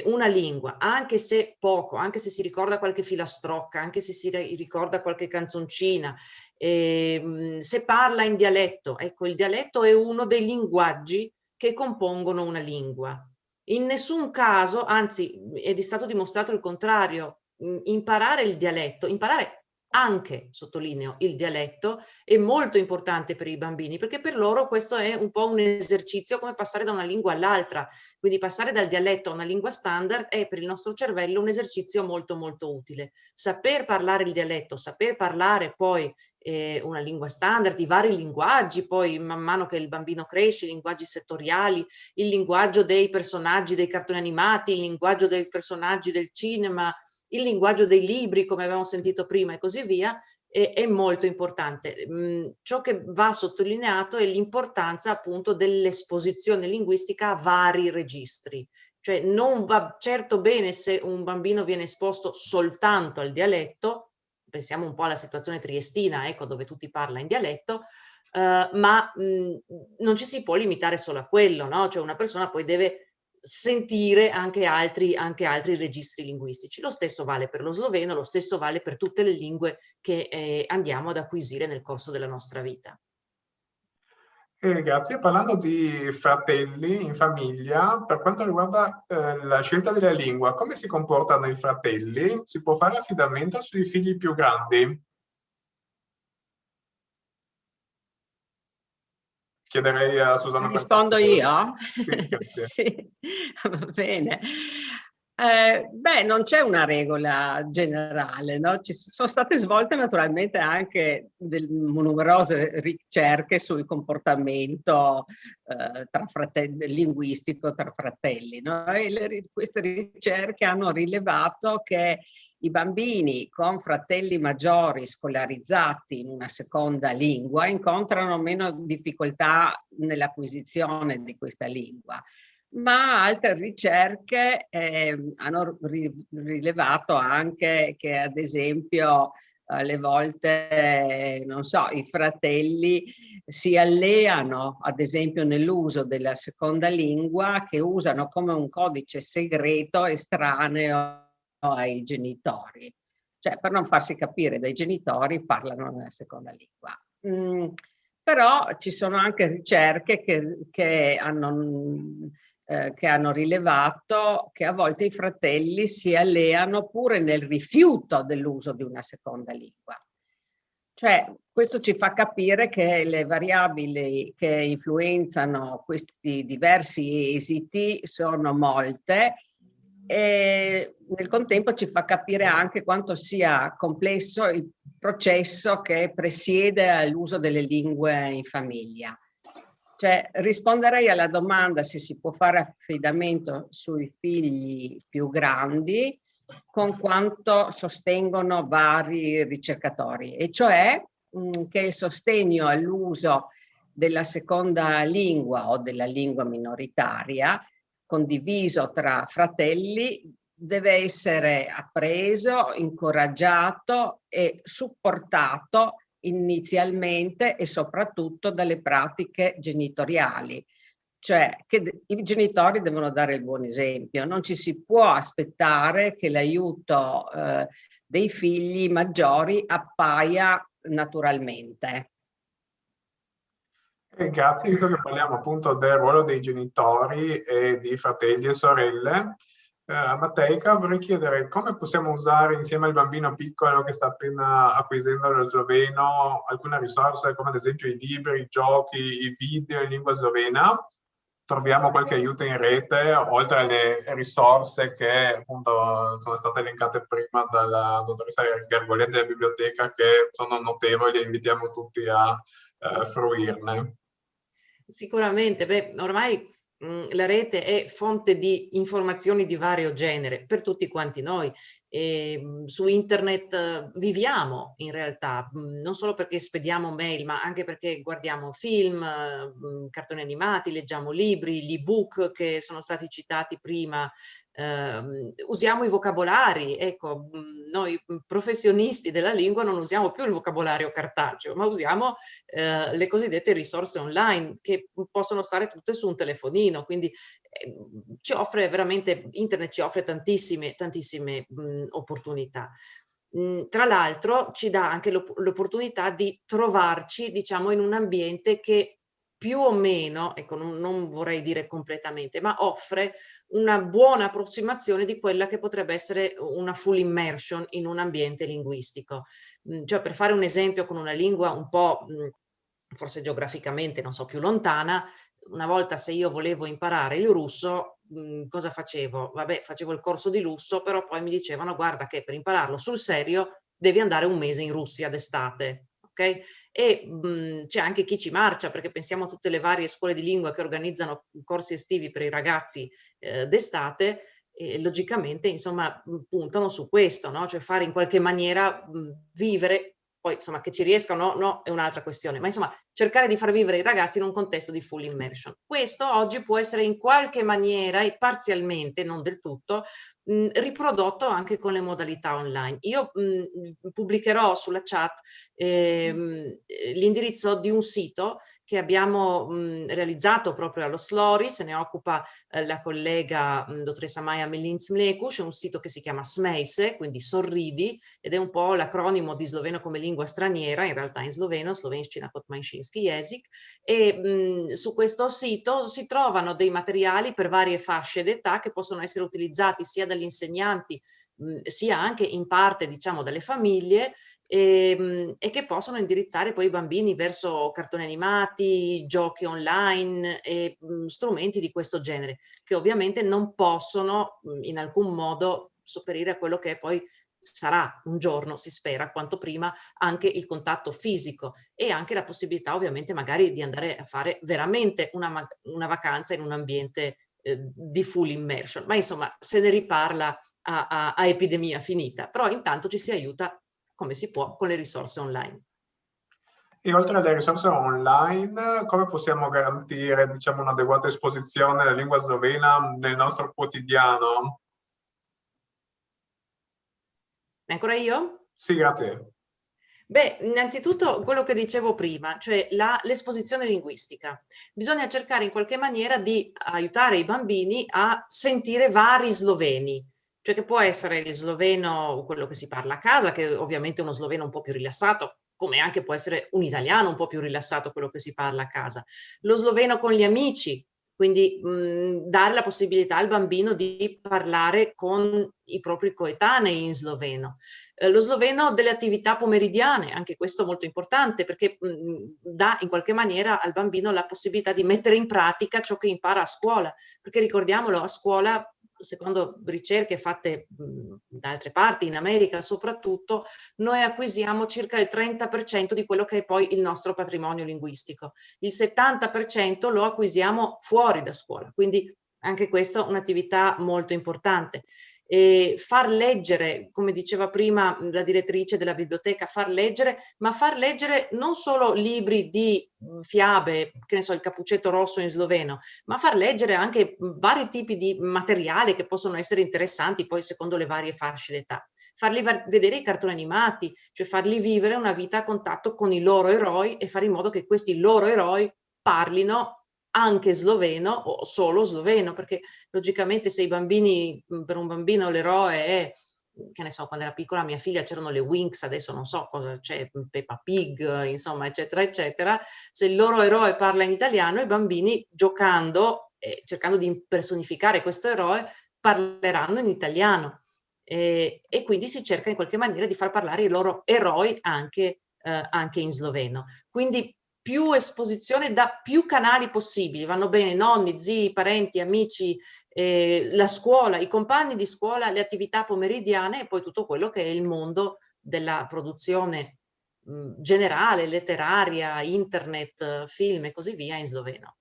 una lingua, anche se poco, anche se si ricorda qualche filastrocca, anche se si ricorda qualche canzoncina, se parla in dialetto, ecco il dialetto è uno dei linguaggi che compongono una lingua. In nessun caso, anzi è stato dimostrato il contrario, imparare il dialetto, imparare anche, sottolineo, il dialetto è molto importante per i bambini perché per loro questo è un po' un esercizio come passare da una lingua all'altra, quindi passare dal dialetto a una lingua standard è per il nostro cervello un esercizio molto molto utile. Saper parlare il dialetto, saper parlare poi una lingua standard, i vari linguaggi, poi man mano che il bambino cresce, i linguaggi settoriali, il linguaggio dei personaggi dei cartoni animati, il linguaggio dei personaggi del cinema, il linguaggio dei libri, come abbiamo sentito prima e così via, è molto importante. Ciò che va sottolineato è l'importanza appunto dell'esposizione linguistica a vari registri. Cioè non va certo bene se un bambino viene esposto soltanto al dialetto, pensiamo un po' alla situazione triestina, ecco, dove tutti parlano in dialetto, ma non ci si può limitare solo a quello, no? Cioè una persona poi deve sentire anche altri registri linguistici. Lo stesso vale per lo sloveno, lo stesso vale per tutte le lingue che andiamo ad acquisire nel corso della nostra vita. Grazie. Parlando di fratelli in famiglia, per quanto riguarda la scelta della lingua, come si comportano i fratelli? Si può fare affidamento sui figli più grandi? Chiederei a Susanna. Rispondo io? Sì, grazie. Sì, va bene. Beh, non c'è una regola generale, no? Ci sono state svolte naturalmente anche numerose ricerche sul comportamento tra linguistico tra fratelli, no? E queste ricerche hanno rilevato che i bambini con fratelli maggiori scolarizzati in una seconda lingua incontrano meno difficoltà nell'acquisizione di questa lingua. Ma altre ricerche hanno rilevato anche che, ad esempio, alle volte, non so, i fratelli si alleano, ad esempio, nell'uso della seconda lingua, che usano come un codice segreto estraneo ai genitori. Cioè, per non farsi capire dai genitori, parlano nella seconda lingua. Però ci sono anche ricerche che hanno che hanno rilevato che a volte i fratelli si alleano pure nel rifiuto dell'uso di una seconda lingua. Cioè, questo ci fa capire che le variabili che influenzano questi diversi esiti sono molte, e nel contempo ci fa capire anche quanto sia complesso il processo che presiede all'uso delle lingue in famiglia. Cioè, risponderei alla domanda se si può fare affidamento sui figli più grandi con quanto sostengono vari ricercatori, e cioè che il sostegno all'uso della seconda lingua o della lingua minoritaria condiviso tra fratelli deve essere appreso, incoraggiato e supportato inizialmente e soprattutto dalle pratiche genitoriali. Cioè che i genitori devono dare il buon esempio, non ci si può aspettare che l'aiuto dei figli maggiori appaia naturalmente. Grazie, visto che parliamo appunto del ruolo dei genitori e di fratelli e sorelle, Matejka, vorrei chiedere come possiamo usare insieme al bambino piccolo che sta appena acquisendo lo sloveno alcune risorse come ad esempio i libri, i giochi, i video in lingua slovena. Troviamo qualche aiuto in rete, oltre alle risorse che appunto sono state elencate prima dalla dottoressa Gargoletti della biblioteca, che sono notevoli e invitiamo tutti a fruirne. Sicuramente, beh, ormai la rete è fonte di informazioni di vario genere per tutti quanti noi. Su internet viviamo in realtà, non solo perché spediamo mail, ma anche perché guardiamo film, cartoni animati, leggiamo libri, gli ebook che sono stati citati prima, usiamo i vocabolari. Ecco, noi professionisti della lingua non usiamo più il vocabolario cartaceo, ma usiamo le cosiddette risorse online che possono stare tutte su un telefonino, quindi ci offre veramente, internet ci offre tantissime opportunità. Tra l'altro ci dà anche l'opportunità di trovarci, diciamo, in un ambiente che più o meno, ecco, non vorrei dire completamente, ma offre una buona approssimazione di quella che potrebbe essere una full immersion in un ambiente linguistico. Cioè, per fare un esempio con una lingua un po' forse geograficamente, non so, più lontana, una volta se io volevo imparare il russo, cosa facevo? Vabbè, facevo il corso di russo, però poi mi dicevano: guarda che per impararlo sul serio devi andare un mese in Russia d'estate. Okay? E c'è anche chi ci marcia, perché pensiamo a tutte le varie scuole di lingua che organizzano corsi estivi per i ragazzi d'estate, e logicamente insomma puntano su questo, no? Cioè fare in qualche maniera vivere, poi insomma che ci riescano no è un'altra questione, ma insomma cercare di far vivere i ragazzi in un contesto di full immersion. Questo oggi può essere in qualche maniera e parzialmente, non del tutto, riprodotto anche con le modalità online. Io pubblicherò sulla chat l'indirizzo di un sito che abbiamo realizzato proprio allo SLORI, se ne occupa la collega dottoressa Maja Melinc-Mlekuš, è un sito che si chiama Smejse, quindi sorridi, ed è un po' l'acronimo di sloveno come lingua straniera, in realtà in sloveno, slovenščina kot manjšinski jezik, e su questo sito si trovano dei materiali per varie fasce d'età che possono essere utilizzati sia dagli insegnanti sia anche in parte diciamo dalle famiglie, e che possono indirizzare poi i bambini verso cartoni animati, giochi online e strumenti di questo genere, che ovviamente non possono in alcun modo sopperire a quello che poi sarà un giorno, si spera, quanto prima, anche il contatto fisico e anche la possibilità ovviamente magari di andare a fare veramente una vacanza in un ambiente di full immersion. Ma insomma se ne riparla a epidemia finita, però intanto ci si aiuta come si può con le risorse online. E oltre alle risorse online, come possiamo garantire, diciamo, un'adeguata esposizione della lingua slovena nel nostro quotidiano? Ancora io? Sì, grazie. Beh, innanzitutto quello che dicevo prima, cioè l'esposizione linguistica. Bisogna cercare in qualche maniera di aiutare i bambini a sentire vari sloveni, cioè che può essere il sloveno, quello che si parla a casa, che ovviamente è uno sloveno un po' più rilassato, come anche può essere un italiano un po' più rilassato quello che si parla a casa. Lo sloveno con gli amici, Quindi dare la possibilità al bambino di parlare con i propri coetanei in sloveno. Lo sloveno delle attività pomeridiane, anche questo molto importante, perché dà in qualche maniera al bambino la possibilità di mettere in pratica ciò che impara a scuola, perché ricordiamolo, a scuola, secondo ricerche fatte da altre parti, in America soprattutto, noi acquisiamo circa il 30% di quello che è poi il nostro patrimonio linguistico. Il 70% lo acquisiamo fuori da scuola, quindi anche questa è un'attività molto importante. E far leggere, come diceva prima la direttrice della biblioteca, far leggere, ma far leggere non solo libri di fiabe, che ne so, il Cappuccetto Rosso in sloveno, ma far leggere anche vari tipi di materiale che possono essere interessanti poi secondo le varie fasce d'età. Farli vedere i cartoni animati, cioè farli vivere una vita a contatto con i loro eroi e fare in modo che questi loro eroi parlino anche sloveno o solo sloveno, perché logicamente se i bambini, per un bambino l'eroe è, che ne so, quando era piccola mia figlia c'erano le Winx, adesso non so cosa c'è, Peppa Pig, insomma, eccetera, eccetera, se il loro eroe parla in italiano, i bambini giocando e cercando di impersonificare questo eroe parleranno in italiano. E quindi si cerca in qualche maniera di far parlare i loro eroi anche in sloveno. Quindi più esposizione da più canali possibili, vanno bene nonni, zii, parenti, amici, la scuola, i compagni di scuola, le attività pomeridiane e poi tutto quello che è il mondo della produzione generale, letteraria, internet, film e così via in sloveno.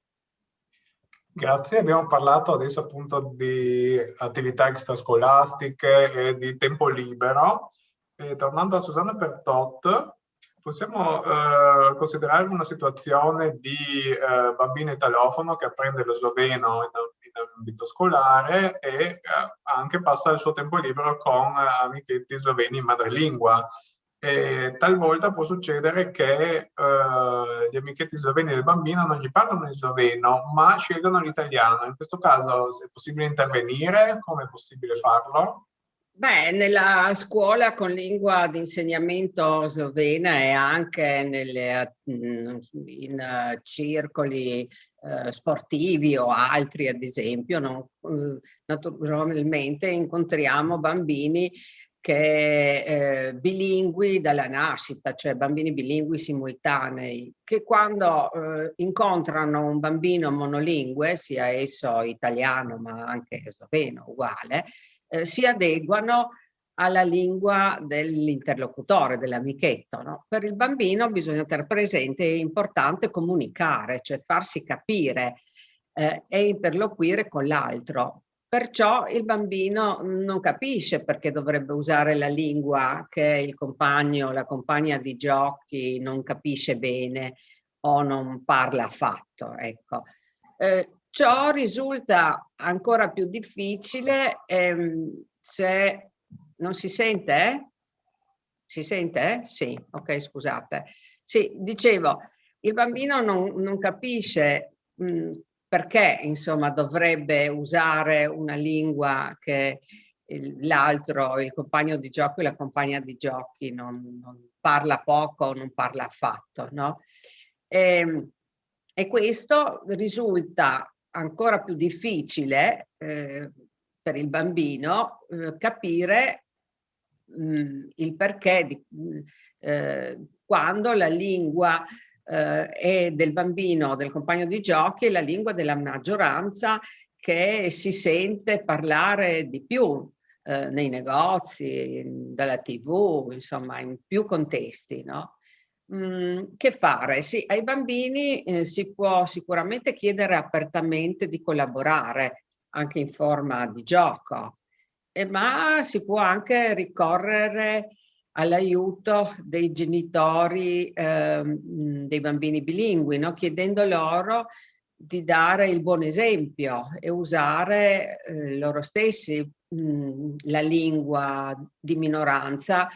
Grazie, abbiamo parlato adesso appunto di attività extrascolastiche e di tempo libero. E tornando a Susanna Pertot, possiamo considerare una situazione di bambino italofono che apprende lo sloveno in ambito scolare e anche passa il suo tempo libero con amichetti sloveni in madrelingua. E talvolta può succedere che gli amichetti sloveni del bambino non gli parlano in sloveno, ma scelgono l'italiano. In questo caso è possibile intervenire? Come è possibile farlo? Beh, nella scuola con lingua di insegnamento slovena e anche in circoli sportivi o altri, ad esempio, naturalmente incontriamo bambini che bilingui dalla nascita, cioè bambini bilingui simultanei, che quando incontrano un bambino monolingue, sia esso italiano ma anche sloveno, uguale, si adeguano alla lingua dell'interlocutore, dell'amichetto. No? Per il bambino bisogna tenere presente, è importante comunicare, cioè farsi capire e interloquire con l'altro. Perciò il bambino non capisce perché dovrebbe usare la lingua che il compagno, la compagna di giochi non capisce bene o non parla affatto. Ecco. Ciò risulta ancora più difficile se non si sente? Si sente? Sì, ok, scusate. Sì, dicevo, il bambino non capisce perché, insomma, dovrebbe usare una lingua che l'altro, il compagno di gioco e la compagna di giochi non parla poco o non parla affatto, no? E questo risulta ancora più difficile per il bambino capire il perché quando la lingua è del bambino, del compagno di giochi, è la lingua della maggioranza che si sente parlare di più nei negozi, dalla TV, insomma in più contesti, no? Che fare? Sì, ai bambini si può sicuramente chiedere apertamente di collaborare anche in forma di gioco, ma si può anche ricorrere all'aiuto dei genitori dei bambini bilingui, no? Chiedendo loro di dare il buon esempio e usare loro stessi la lingua di minoranza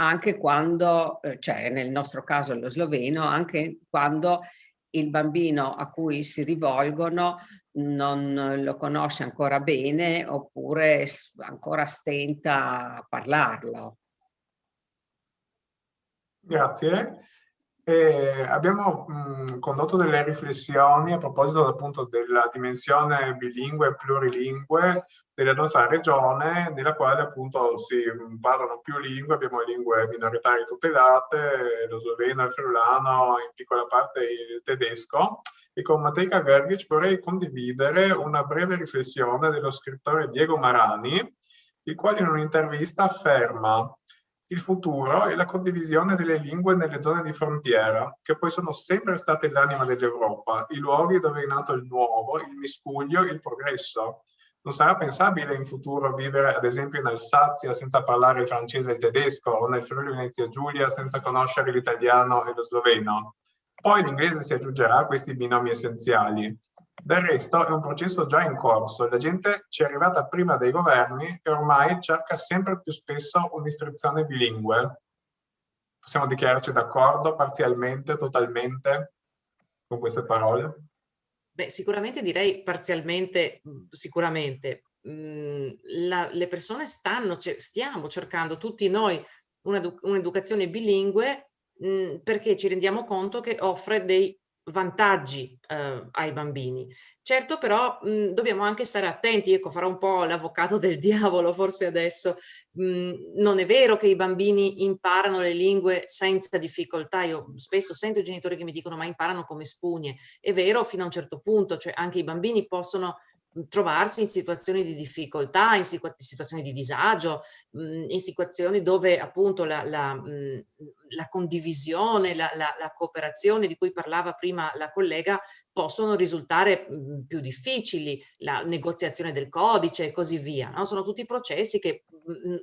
anche quando, cioè nel nostro caso lo sloveno, anche quando il bambino a cui si rivolgono non lo conosce ancora bene oppure ancora stenta a parlarlo. Grazie. Abbiamo condotto delle riflessioni a proposito appunto della dimensione bilingue e plurilingue della nostra regione, nella quale appunto si parlano più lingue, abbiamo lingue minoritarie tutelate, lo sloveno, il friulano, in piccola parte il tedesco. E con Matejka Grgić vorrei condividere una breve riflessione dello scrittore Diego Marani, il quale in un'intervista afferma: il futuro è la condivisione delle lingue nelle zone di frontiera, che poi sono sempre state l'anima dell'Europa, i luoghi dove è nato il nuovo, il miscuglio, il progresso. Non sarà pensabile in futuro vivere, ad esempio, in Alsazia senza parlare il francese e il tedesco, o nel Friuli Venezia Giulia senza conoscere l'italiano e lo sloveno. Poi l'inglese si aggiungerà a questi binomi essenziali. Del resto è un processo già in corso, la gente ci è arrivata prima dei governi e ormai cerca sempre più spesso un'istruzione bilingue. Possiamo dichiararci d'accordo parzialmente, totalmente con queste parole? Beh, sicuramente direi parzialmente, sicuramente. Le persone stiamo cercando tutti noi un'educazione bilingue perché ci rendiamo conto che offre dei vantaggi ai bambini. Certo, però dobbiamo anche stare attenti. Ecco, farò un po' l'avvocato del diavolo forse adesso. Non è vero che i bambini imparano le lingue senza difficoltà. Io spesso sento i genitori che mi dicono ma imparano come spugne. È vero fino a un certo punto, cioè anche i bambini possono trovarsi in situazioni di difficoltà, in situazioni di disagio, in situazioni dove appunto la condivisione, la cooperazione di cui parlava prima la collega possono risultare più difficili, la negoziazione del codice e così via. No? Sono tutti processi che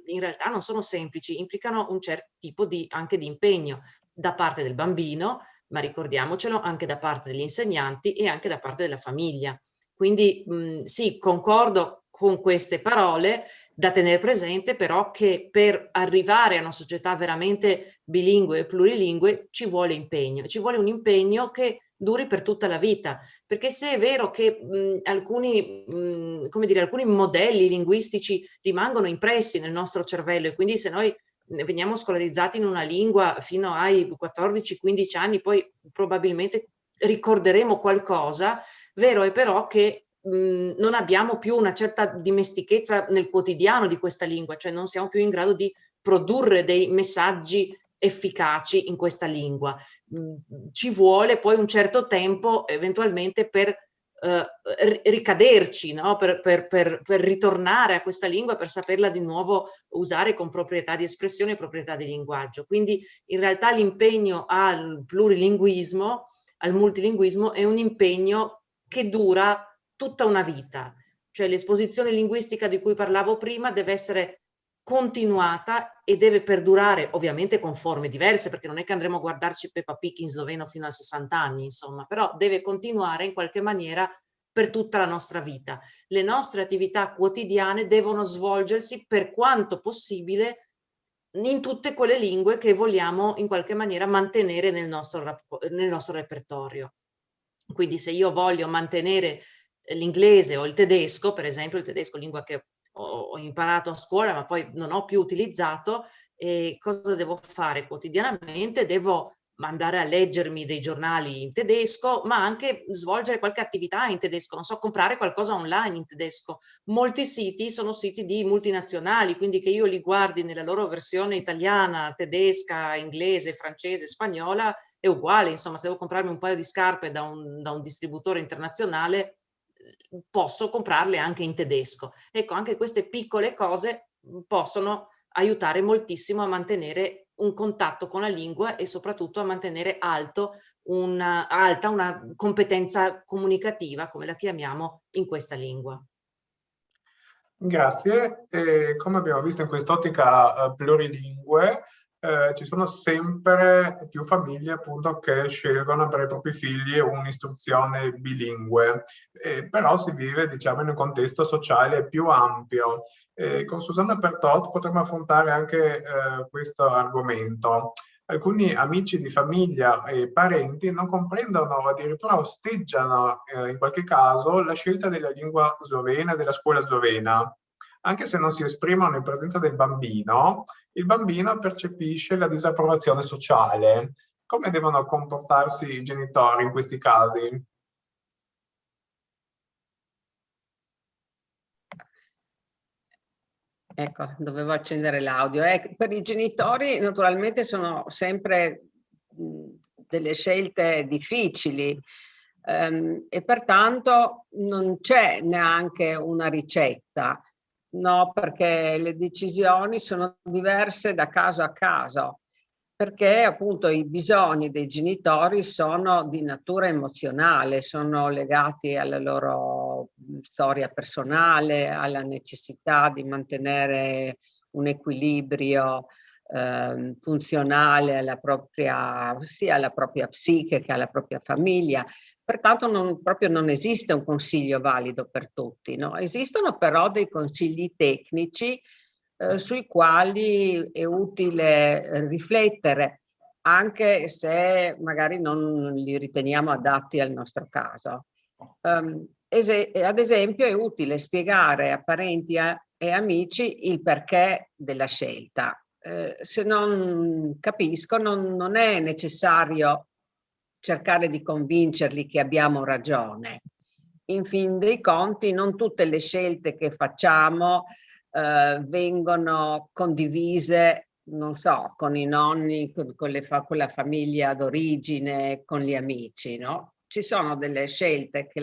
in realtà non sono semplici, implicano un certo tipo anche di impegno da parte del bambino, ma ricordiamocelo anche da parte degli insegnanti e anche da parte della famiglia. Quindi sì, concordo con queste parole, da tenere presente però che per arrivare a una società veramente bilingue e plurilingue ci vuole impegno, ci vuole un impegno che duri per tutta la vita, perché se è vero che alcuni modelli linguistici rimangono impressi nel nostro cervello e quindi se noi veniamo scolarizzati in una lingua fino ai 14-15 anni, poi probabilmente ricorderemo qualcosa. Vero è però che non abbiamo più una certa dimestichezza nel quotidiano di questa lingua, cioè non siamo più in grado di produrre dei messaggi efficaci in questa lingua. Ci vuole poi un certo tempo eventualmente per ricaderci, no? per ritornare a questa lingua, per saperla di nuovo usare con proprietà di espressione e proprietà di linguaggio. Quindi in realtà l'impegno al plurilinguismo, al multilinguismo, è un impegno che dura tutta una vita, cioè l'esposizione linguistica di cui parlavo prima deve essere continuata e deve perdurare, ovviamente con forme diverse, perché non è che andremo a guardarci Peppa Pig in sloveno fino a 60 anni, insomma, però deve continuare in qualche maniera per tutta la nostra vita. Le nostre attività quotidiane devono svolgersi per quanto possibile in tutte quelle lingue che vogliamo in qualche maniera mantenere nel nostro repertorio. Quindi se io voglio mantenere l'inglese o il tedesco, per esempio il tedesco, lingua che ho imparato a scuola ma poi non ho più utilizzato, cosa devo fare quotidianamente? Devo andare a leggermi dei giornali in tedesco, ma anche svolgere qualche attività in tedesco, non so, comprare qualcosa online in tedesco. Molti siti sono siti di multinazionali, quindi che io li guardi nella loro versione italiana, tedesca, inglese, francese, spagnola, è uguale, insomma, se devo comprarmi un paio di scarpe da un distributore internazionale, posso comprarle anche in tedesco. Ecco, anche queste piccole cose possono aiutare moltissimo a mantenere un contatto con la lingua e soprattutto a mantenere alta una competenza comunicativa, come la chiamiamo, in questa lingua. Grazie. Come abbiamo visto in quest'ottica plurilingue, ci sono sempre più famiglie appunto che scelgono per i propri figli un'istruzione bilingue, però si vive diciamo in un contesto sociale più ampio. Con Susanna Pertot potremmo affrontare anche questo argomento. Alcuni amici di famiglia e parenti non comprendono, addirittura osteggiano in qualche caso la scelta della lingua slovena e della scuola slovena. Anche se non si esprimono in presenza del bambino, il bambino percepisce la disapprovazione sociale come devono comportarsi i genitori in questi casi? Ecco, dovevo accendere l'audio. Per i genitori naturalmente sono sempre delle scelte difficili e pertanto non c'è neanche una ricetta, no, perché le decisioni sono diverse da caso a caso, perché appunto i bisogni dei genitori sono di natura emozionale, sono legati alla loro storia personale, alla necessità di mantenere un equilibrio funzionale sia alla propria psiche che alla propria famiglia. Pertanto proprio non esiste un consiglio valido per tutti, no? Esistono però dei consigli tecnici sui quali è utile riflettere, anche se magari non li riteniamo adatti al nostro caso. Ad esempio è utile spiegare a parenti e amici il perché della scelta. Se non capiscono, non è necessario cercare di convincerli che abbiamo ragione. In fin dei conti, non tutte le scelte che facciamo vengono condivise, non so, con i nonni, con la famiglia d'origine, con gli amici, no? Ci sono delle scelte che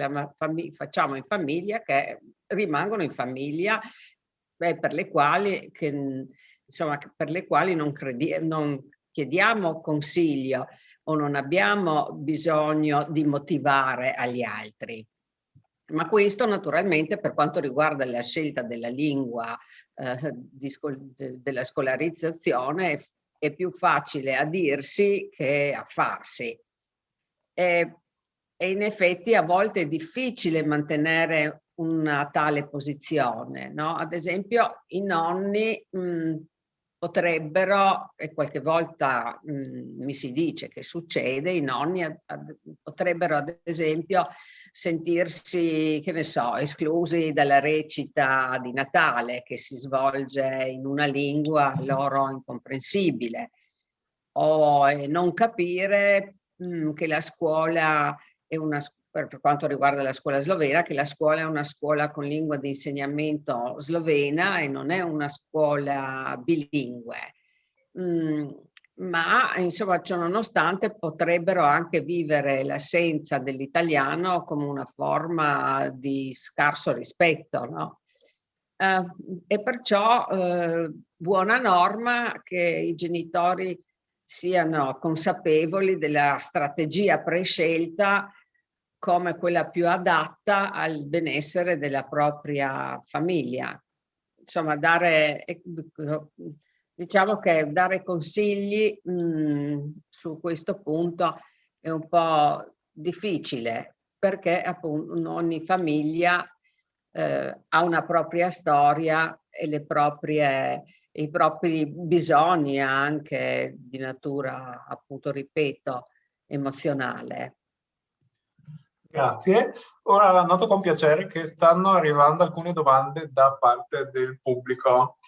facciamo in famiglia che rimangono in famiglia per le quali, non chiediamo consiglio o non abbiamo bisogno di motivare agli altri. Ma questo naturalmente per quanto riguarda la scelta della lingua della scolarizzazione è più facile a dirsi che a farsi. E in effetti a volte è difficile mantenere una tale posizione, no? Ad esempio i nonni potrebbero, e qualche volta mi si dice che succede, i nonni potrebbero ad esempio sentirsi, che ne so, esclusi dalla recita di Natale che si svolge in una lingua loro incomprensibile, o non capire che la scuola è per quanto riguarda la scuola slovena, che la scuola è una scuola con lingua di insegnamento slovena e non è una scuola bilingue. Ma insomma, ciò nonostante potrebbero anche vivere l'assenza dell'italiano come una forma di scarso rispetto, no? E perciò buona norma che i genitori siano consapevoli della strategia prescelta come quella più adatta al benessere della propria famiglia. Insomma, diciamo che dare consigli su questo punto è un po' difficile, perché appunto ogni famiglia ha una propria storia e i propri bisogni anche di natura, appunto, ripeto, emozionale. Grazie. Ora noto con piacere che stanno arrivando alcune domande da parte del pubblico.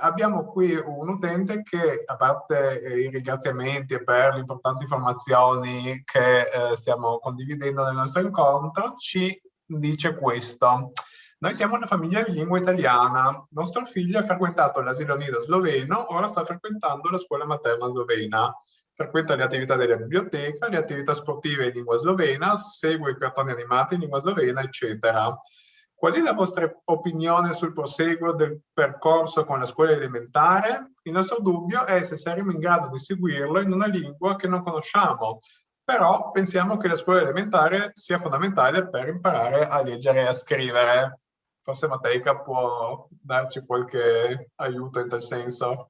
Abbiamo qui un utente che, a parte i ringraziamenti per le importanti informazioni che stiamo condividendo nel nostro incontro, ci dice questo. Noi siamo una famiglia di lingua italiana. Nostro figlio ha frequentato l'asilo nido sloveno, ora sta frequentando la scuola materna slovena. Frequenta le attività della biblioteca, le attività sportive in lingua slovena, segue i cartoni animati in lingua slovena, eccetera. Qual è la vostra opinione sul proseguo del percorso con la scuola elementare? Il nostro dubbio è se saremo in grado di seguirlo in una lingua che non conosciamo, però pensiamo che la scuola elementare sia fondamentale per imparare a leggere e a scrivere. Forse Matejka può darci qualche aiuto in tal senso.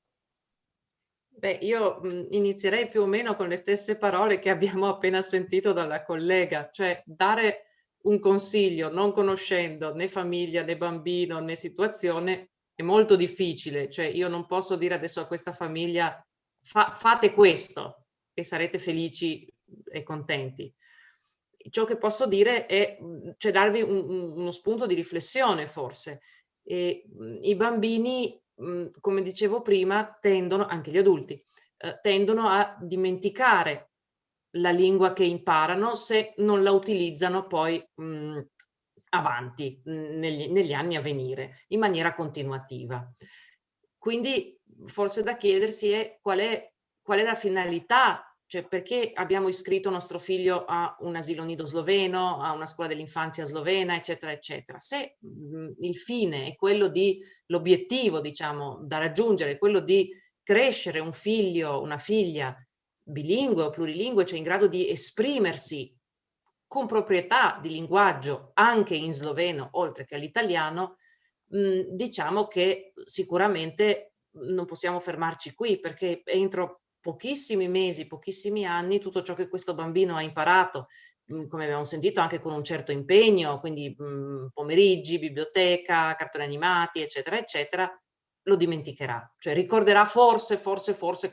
Beh, io inizierei più o meno con le stesse parole che abbiamo appena sentito dalla collega, cioè dare un consiglio non conoscendo né famiglia, né bambino, né situazione è molto difficile. Cioè io non posso dire adesso a questa famiglia fate questo e sarete felici e contenti. Ciò che posso dire è cioè darvi uno spunto di riflessione forse. I bambini, come dicevo prima, tendono, anche gli adulti, tendono a dimenticare la lingua che imparano se non la utilizzano poi avanti, negli anni a venire, in maniera continuativa. Quindi forse da chiedersi è qual è la finalità, cioè perché abbiamo iscritto nostro figlio a un asilo nido sloveno, a una scuola dell'infanzia slovena, eccetera, eccetera. Se il fine è quello l'obiettivo, diciamo, da raggiungere, è quello di crescere un figlio, una figlia bilingue o plurilingue, cioè in grado di esprimersi con proprietà di linguaggio anche in sloveno, oltre che all'italiano, diciamo che sicuramente non possiamo fermarci qui, perché entro pochissimi mesi, pochissimi anni, tutto ciò che questo bambino ha imparato, come abbiamo sentito, anche con un certo impegno, quindi pomeriggi, biblioteca, cartoni animati, eccetera, eccetera, lo dimenticherà. Cioè ricorderà forse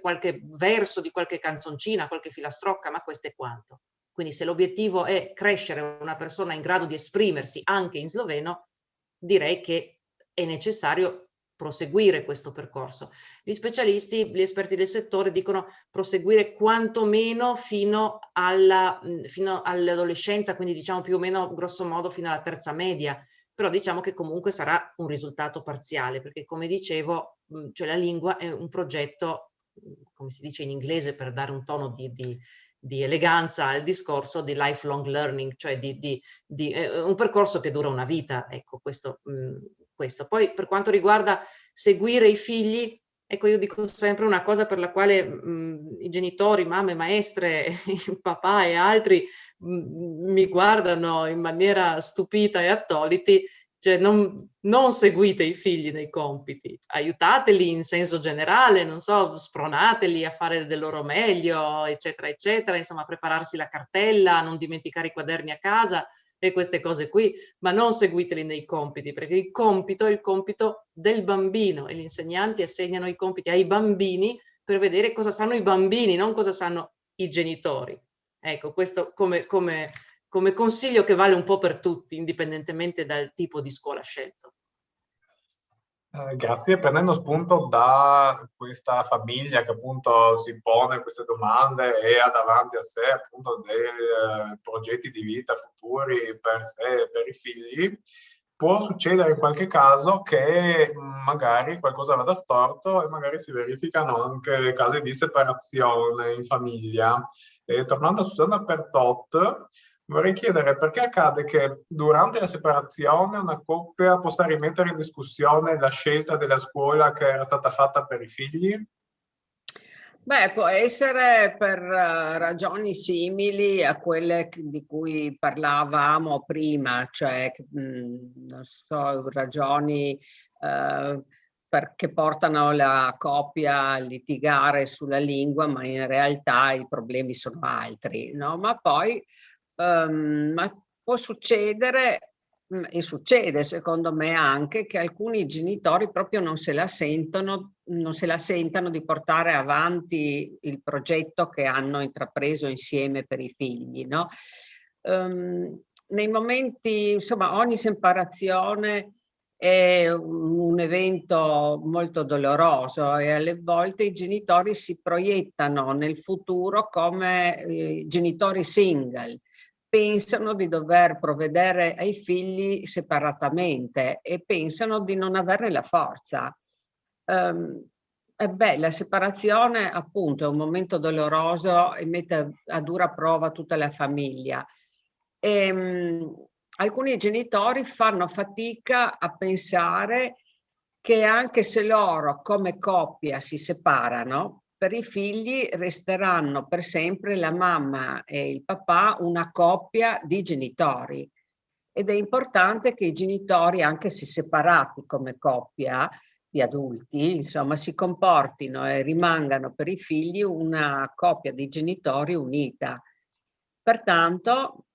qualche verso di qualche canzoncina, qualche filastrocca, ma questo è quanto. Quindi se l'obiettivo è crescere una persona in grado di esprimersi anche in sloveno, direi che è necessario proseguire questo percorso. Gli specialisti, gli esperti del settore dicono proseguire quantomeno fino all'adolescenza, quindi diciamo più o meno grosso modo fino alla terza media, però diciamo che comunque sarà un risultato parziale, perché come dicevo, cioè la lingua è un progetto, come si dice in inglese per dare un tono di eleganza al discorso, di lifelong learning, cioè un percorso che dura una vita, ecco, questo. Poi per quanto riguarda seguire i figli, ecco, io dico sempre una cosa per la quale i genitori, mamme, maestre, papà e altri mi guardano in maniera stupita e attoliti, cioè non seguite i figli nei compiti, aiutateli in senso generale, non so, spronateli a fare del loro meglio, eccetera, eccetera, insomma, a prepararsi la cartella, a non dimenticare i quaderni a casa e queste cose qui, ma non seguiteli nei compiti, perché il compito è il compito del bambino e gli insegnanti assegnano i compiti ai bambini per vedere cosa sanno i bambini, non cosa sanno i genitori. Ecco, questo come consiglio che vale un po' per tutti, indipendentemente dal tipo di scuola scelto. Grazie, prendendo spunto da questa famiglia che appunto si pone queste domande e ha davanti a sé appunto dei progetti di vita futuri per sé e per i figli, può succedere in qualche caso che magari qualcosa vada storto e magari si verificano anche casi di separazione in famiglia. E tornando a Susanna Pertot, vorrei chiedere perché accade che durante la separazione una coppia possa rimettere in discussione la scelta della scuola che era stata fatta per i figli? Beh, può essere per ragioni simili a quelle di cui parlavamo prima, cioè non so, ragioni che portano la coppia a litigare sulla lingua, ma in realtà i problemi sono altri, no? Ma poi ma può succedere, e succede secondo me anche, che alcuni genitori proprio non se la sentano di portare avanti il progetto che hanno intrapreso insieme per i figli, no? Nei momenti, insomma, ogni separazione è un evento molto doloroso e alle volte i genitori si proiettano nel futuro come genitori single. Pensano di dover provvedere ai figli separatamente e pensano di non averne la forza. La separazione appunto è un momento doloroso e mette a dura prova tutta la famiglia. Alcuni genitori fanno fatica a pensare che anche se loro come coppia si separano, per i figli resteranno per sempre la mamma e il papà una coppia di genitori. Ed è importante che i genitori, anche se separati come coppia di adulti, insomma, si comportino e rimangano per i figli una coppia di genitori unita. Pertanto,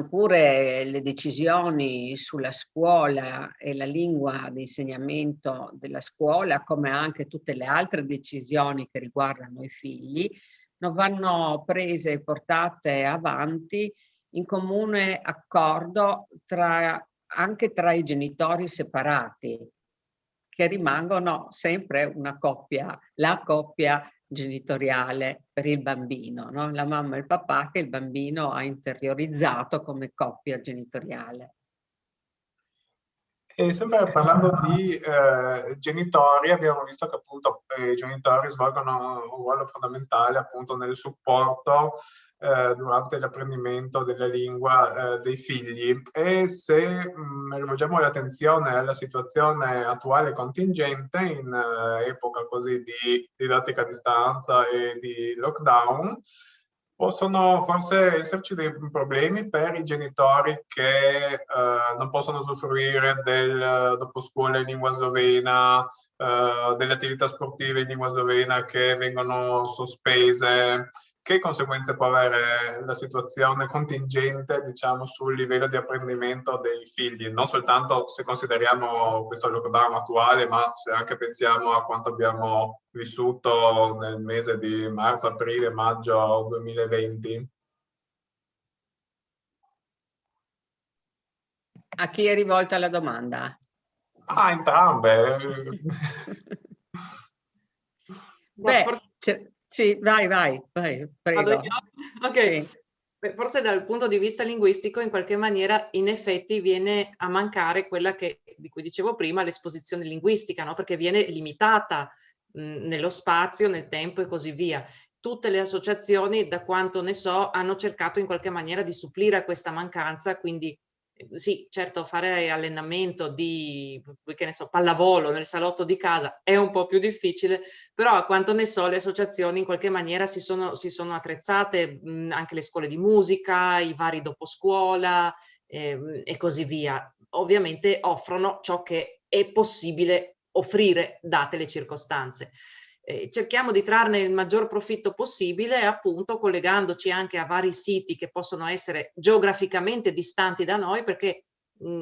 pure le decisioni sulla scuola e la lingua di insegnamento della scuola, come anche tutte le altre decisioni che riguardano i figli, non vanno prese e portate avanti in comune accordo anche tra i genitori separati, che rimangono sempre una coppia, la coppia genitoriale per il bambino, no? La mamma e il papà che il bambino ha interiorizzato come coppia genitoriale. E sempre parlando di genitori, abbiamo visto che appunto i genitori svolgono un ruolo fondamentale appunto nel supporto durante l'apprendimento della lingua dei figli. E se rivolgiamo l'attenzione alla situazione attuale contingente in epoca così di didattica a distanza e di lockdown, possono forse esserci dei problemi per i genitori che non possono usufruire del doposcuola in lingua slovena, delle attività sportive in lingua slovena che vengono sospese. Che conseguenze può avere la situazione contingente, diciamo, sul livello di apprendimento dei figli? Non soltanto se consideriamo questo lockdown attuale, ma se anche pensiamo a quanto abbiamo vissuto nel mese di marzo, aprile, maggio 2020. A chi è rivolta la domanda? Ah, entrambe. Beh, forse... sì, vai, prego. Ok. Sì. Beh, forse dal punto di vista linguistico in qualche maniera in effetti viene a mancare quella di cui dicevo prima, l'esposizione linguistica, no? Perché viene limitata nello spazio, nel tempo e così via. Tutte le associazioni, da quanto ne so, hanno cercato in qualche maniera di supplire a questa mancanza, quindi sì, certo, fare allenamento di, che ne so, pallavolo nel salotto di casa è un po' più difficile, però a quanto ne so le associazioni in qualche maniera si sono attrezzate, anche le scuole di musica, i vari doposcuola e così via. Ovviamente offrono ciò che è possibile offrire date le circostanze. Cerchiamo di trarne il maggior profitto possibile, appunto collegandoci anche a vari siti che possono essere geograficamente distanti da noi, perché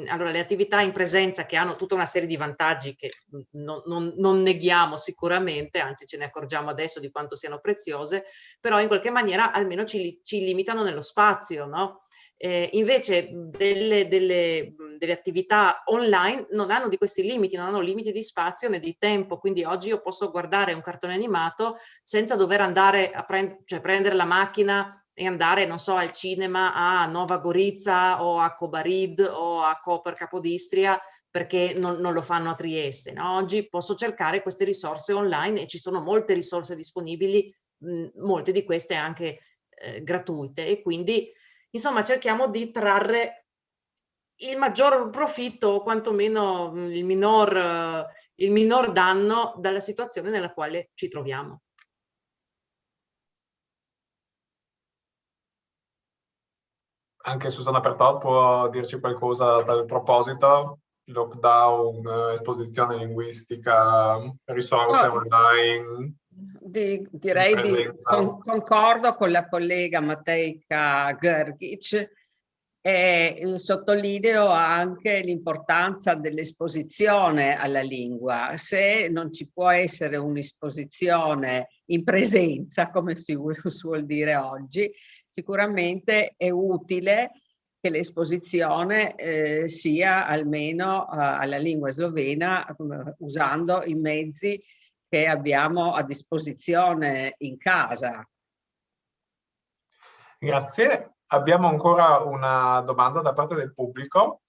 allora le attività in presenza, che hanno tutta una serie di vantaggi che non neghiamo sicuramente, anzi ce ne accorgiamo adesso di quanto siano preziose, però in qualche maniera almeno ci limitano nello spazio, no? Invece delle attività online non hanno di questi limiti, non hanno limiti di spazio né di tempo, quindi oggi io posso guardare un cartone animato senza dover andare a prendere la macchina e andare, non so, al cinema a Nova Gorica o a Cobarid o a Koper Capodistria, perché non lo fanno a Trieste, no? Oggi posso cercare queste risorse online e ci sono molte risorse disponibili, molte di queste anche gratuite, e quindi insomma cerchiamo di trarre il maggior profitto o quantomeno il minor danno dalla situazione nella quale ci troviamo. Anche Susanna Pertot può dirci qualcosa a tal proposito? Lockdown, esposizione linguistica, risorse online? Direi concordo con la collega Matejka Grgic e sottolineo anche l'importanza dell'esposizione alla lingua. Se non ci può essere un'esposizione in presenza, come si vuol dire oggi, sicuramente è utile che l'esposizione sia almeno alla lingua slovena usando i mezzi che abbiamo a disposizione in casa. Grazie. Abbiamo ancora una domanda da parte del pubblico.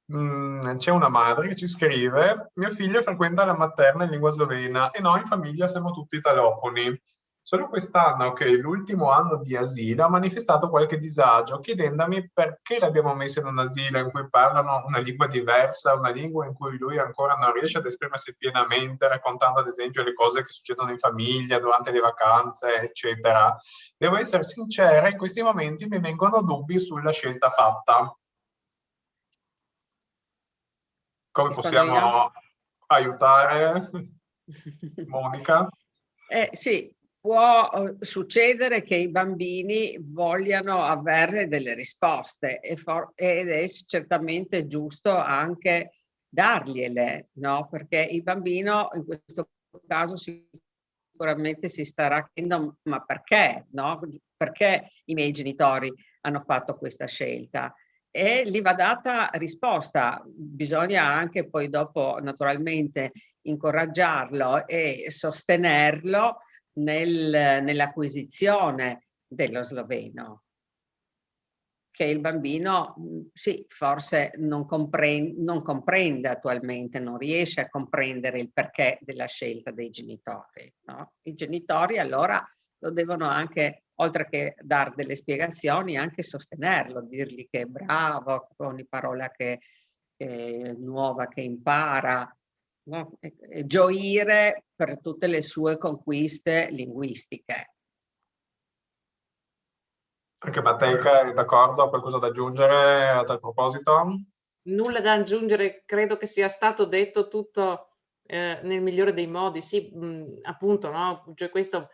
C'è una madre che ci scrive: mio figlio frequenta la materna in lingua slovena e noi in famiglia siamo tutti italofoni. Solo quest'anno, che è l'ultimo anno di asilo, ha manifestato qualche disagio, chiedendomi perché l'abbiamo messo in un asilo in cui parlano una lingua diversa, una lingua in cui lui ancora non riesce ad esprimersi pienamente, raccontando ad esempio le cose che succedono in famiglia, durante le vacanze, eccetera. Devo essere sincera, in questi momenti mi vengono dubbi sulla scelta fatta. Come possiamo aiutare, Monica? Sì. Può succedere che i bambini vogliano avere delle risposte ed è certamente giusto anche dargliele, no? Perché il bambino in questo caso sicuramente si starà chiedendo: ma perché, no? Perché i miei genitori hanno fatto questa scelta? E gli va data risposta. Bisogna anche poi dopo naturalmente incoraggiarlo e sostenerlo, nell'acquisizione dello sloveno, che il bambino sì, forse non comprende attualmente, non riesce a comprendere il perché della scelta dei genitori, no? I genitori allora lo devono anche, oltre che dar delle spiegazioni, anche sostenerlo, dirgli che è bravo, con ogni parola nuova che impara, no? E gioire per tutte le sue conquiste linguistiche. Anche Matejka è d'accordo? Ha qualcosa da aggiungere a tal proposito? Nulla da aggiungere, credo che sia stato detto tutto nel migliore dei modi. Sì, appunto, no? Cioè questo,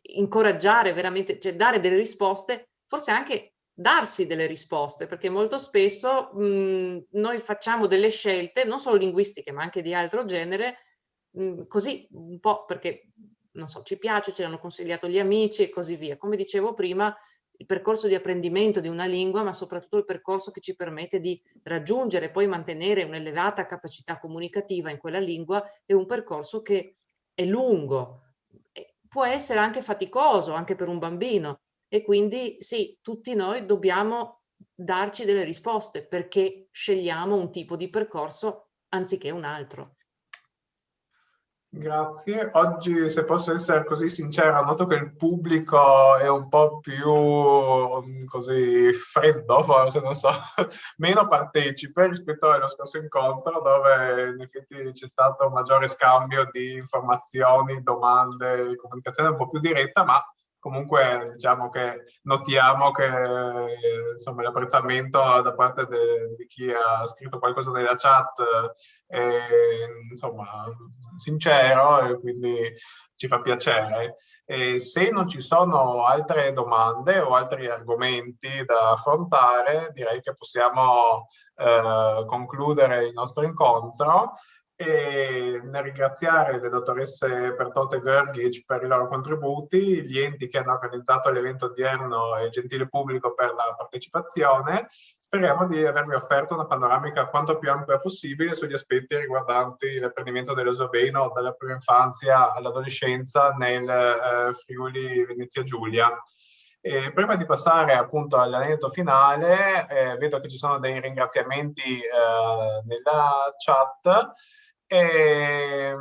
incoraggiare veramente, cioè dare delle risposte, forse anche darsi delle risposte, perché molto spesso noi facciamo delle scelte, non solo linguistiche, ma anche di altro genere, così, un po' perché, non so, ci piace, ce l'hanno consigliato gli amici e così via. Come dicevo prima, il percorso di apprendimento di una lingua, ma soprattutto il percorso che ci permette di raggiungere e poi mantenere un'elevata capacità comunicativa in quella lingua, è un percorso che è lungo, può essere anche faticoso, anche per un bambino, e quindi sì, tutti noi dobbiamo darci delle risposte perché scegliamo un tipo di percorso anziché un altro. Grazie. Oggi, se posso essere così sincera, noto che il pubblico è un po' più così freddo, forse, non so, meno partecipe rispetto allo scorso incontro, dove in effetti c'è stato un maggiore scambio di informazioni, domande, comunicazione un po' più diretta, ma comunque diciamo che notiamo che insomma, l'apprezzamento da parte di chi ha scritto qualcosa nella chat è insomma sincero e quindi ci fa piacere. E se non ci sono altre domande o altri argomenti da affrontare, direi che possiamo concludere il nostro incontro. E nel ringraziare le dottoresse Pertot e Görgic per i loro contributi, gli enti che hanno organizzato l'evento odierno e il gentile pubblico per la partecipazione. Speriamo di avervi offerto una panoramica quanto più ampia possibile sugli aspetti riguardanti l'apprendimento dello sloveno dalla prima infanzia all'adolescenza nel Friuli Venezia Giulia. E prima di passare appunto all'aneddoto finale, vedo che ci sono dei ringraziamenti nella chat. E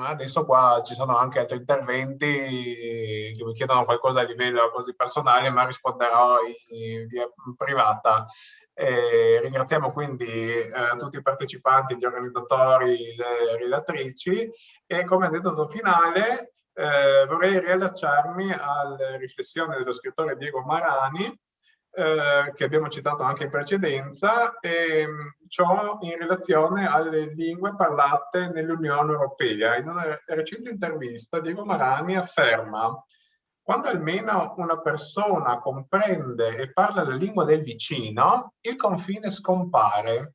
adesso qua ci sono anche altri interventi che mi chiedono qualcosa a livello così personale, ma risponderò in via privata. Ringraziamo quindi tutti i partecipanti, gli organizzatori, le relatrici e come aneddoto finale vorrei riallacciarmi alle riflessioni dello scrittore Diego Marani, che abbiamo citato anche in precedenza, e ciò in relazione alle lingue parlate nell'Unione Europea. In una recente intervista Diego Marani afferma: quando almeno una persona comprende e parla la lingua del vicino, il confine scompare.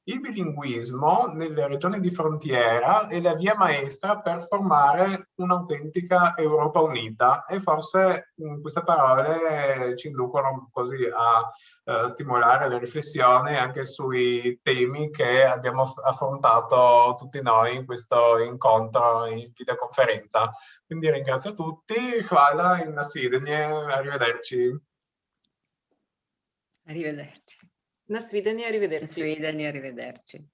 Il bilinguismo nelle regioni di frontiera è la via maestra per formare un'autentica Europa unita e forse queste parole ci inducono così a stimolare le riflessioni anche sui temi che abbiamo affrontato tutti noi in questo incontro in videoconferenza. Quindi ringrazio tutti, hvala in nasvidenje, arrivederci. Arrivederci. Na svidenje, arrivederci. Na svidenje, arrivederci.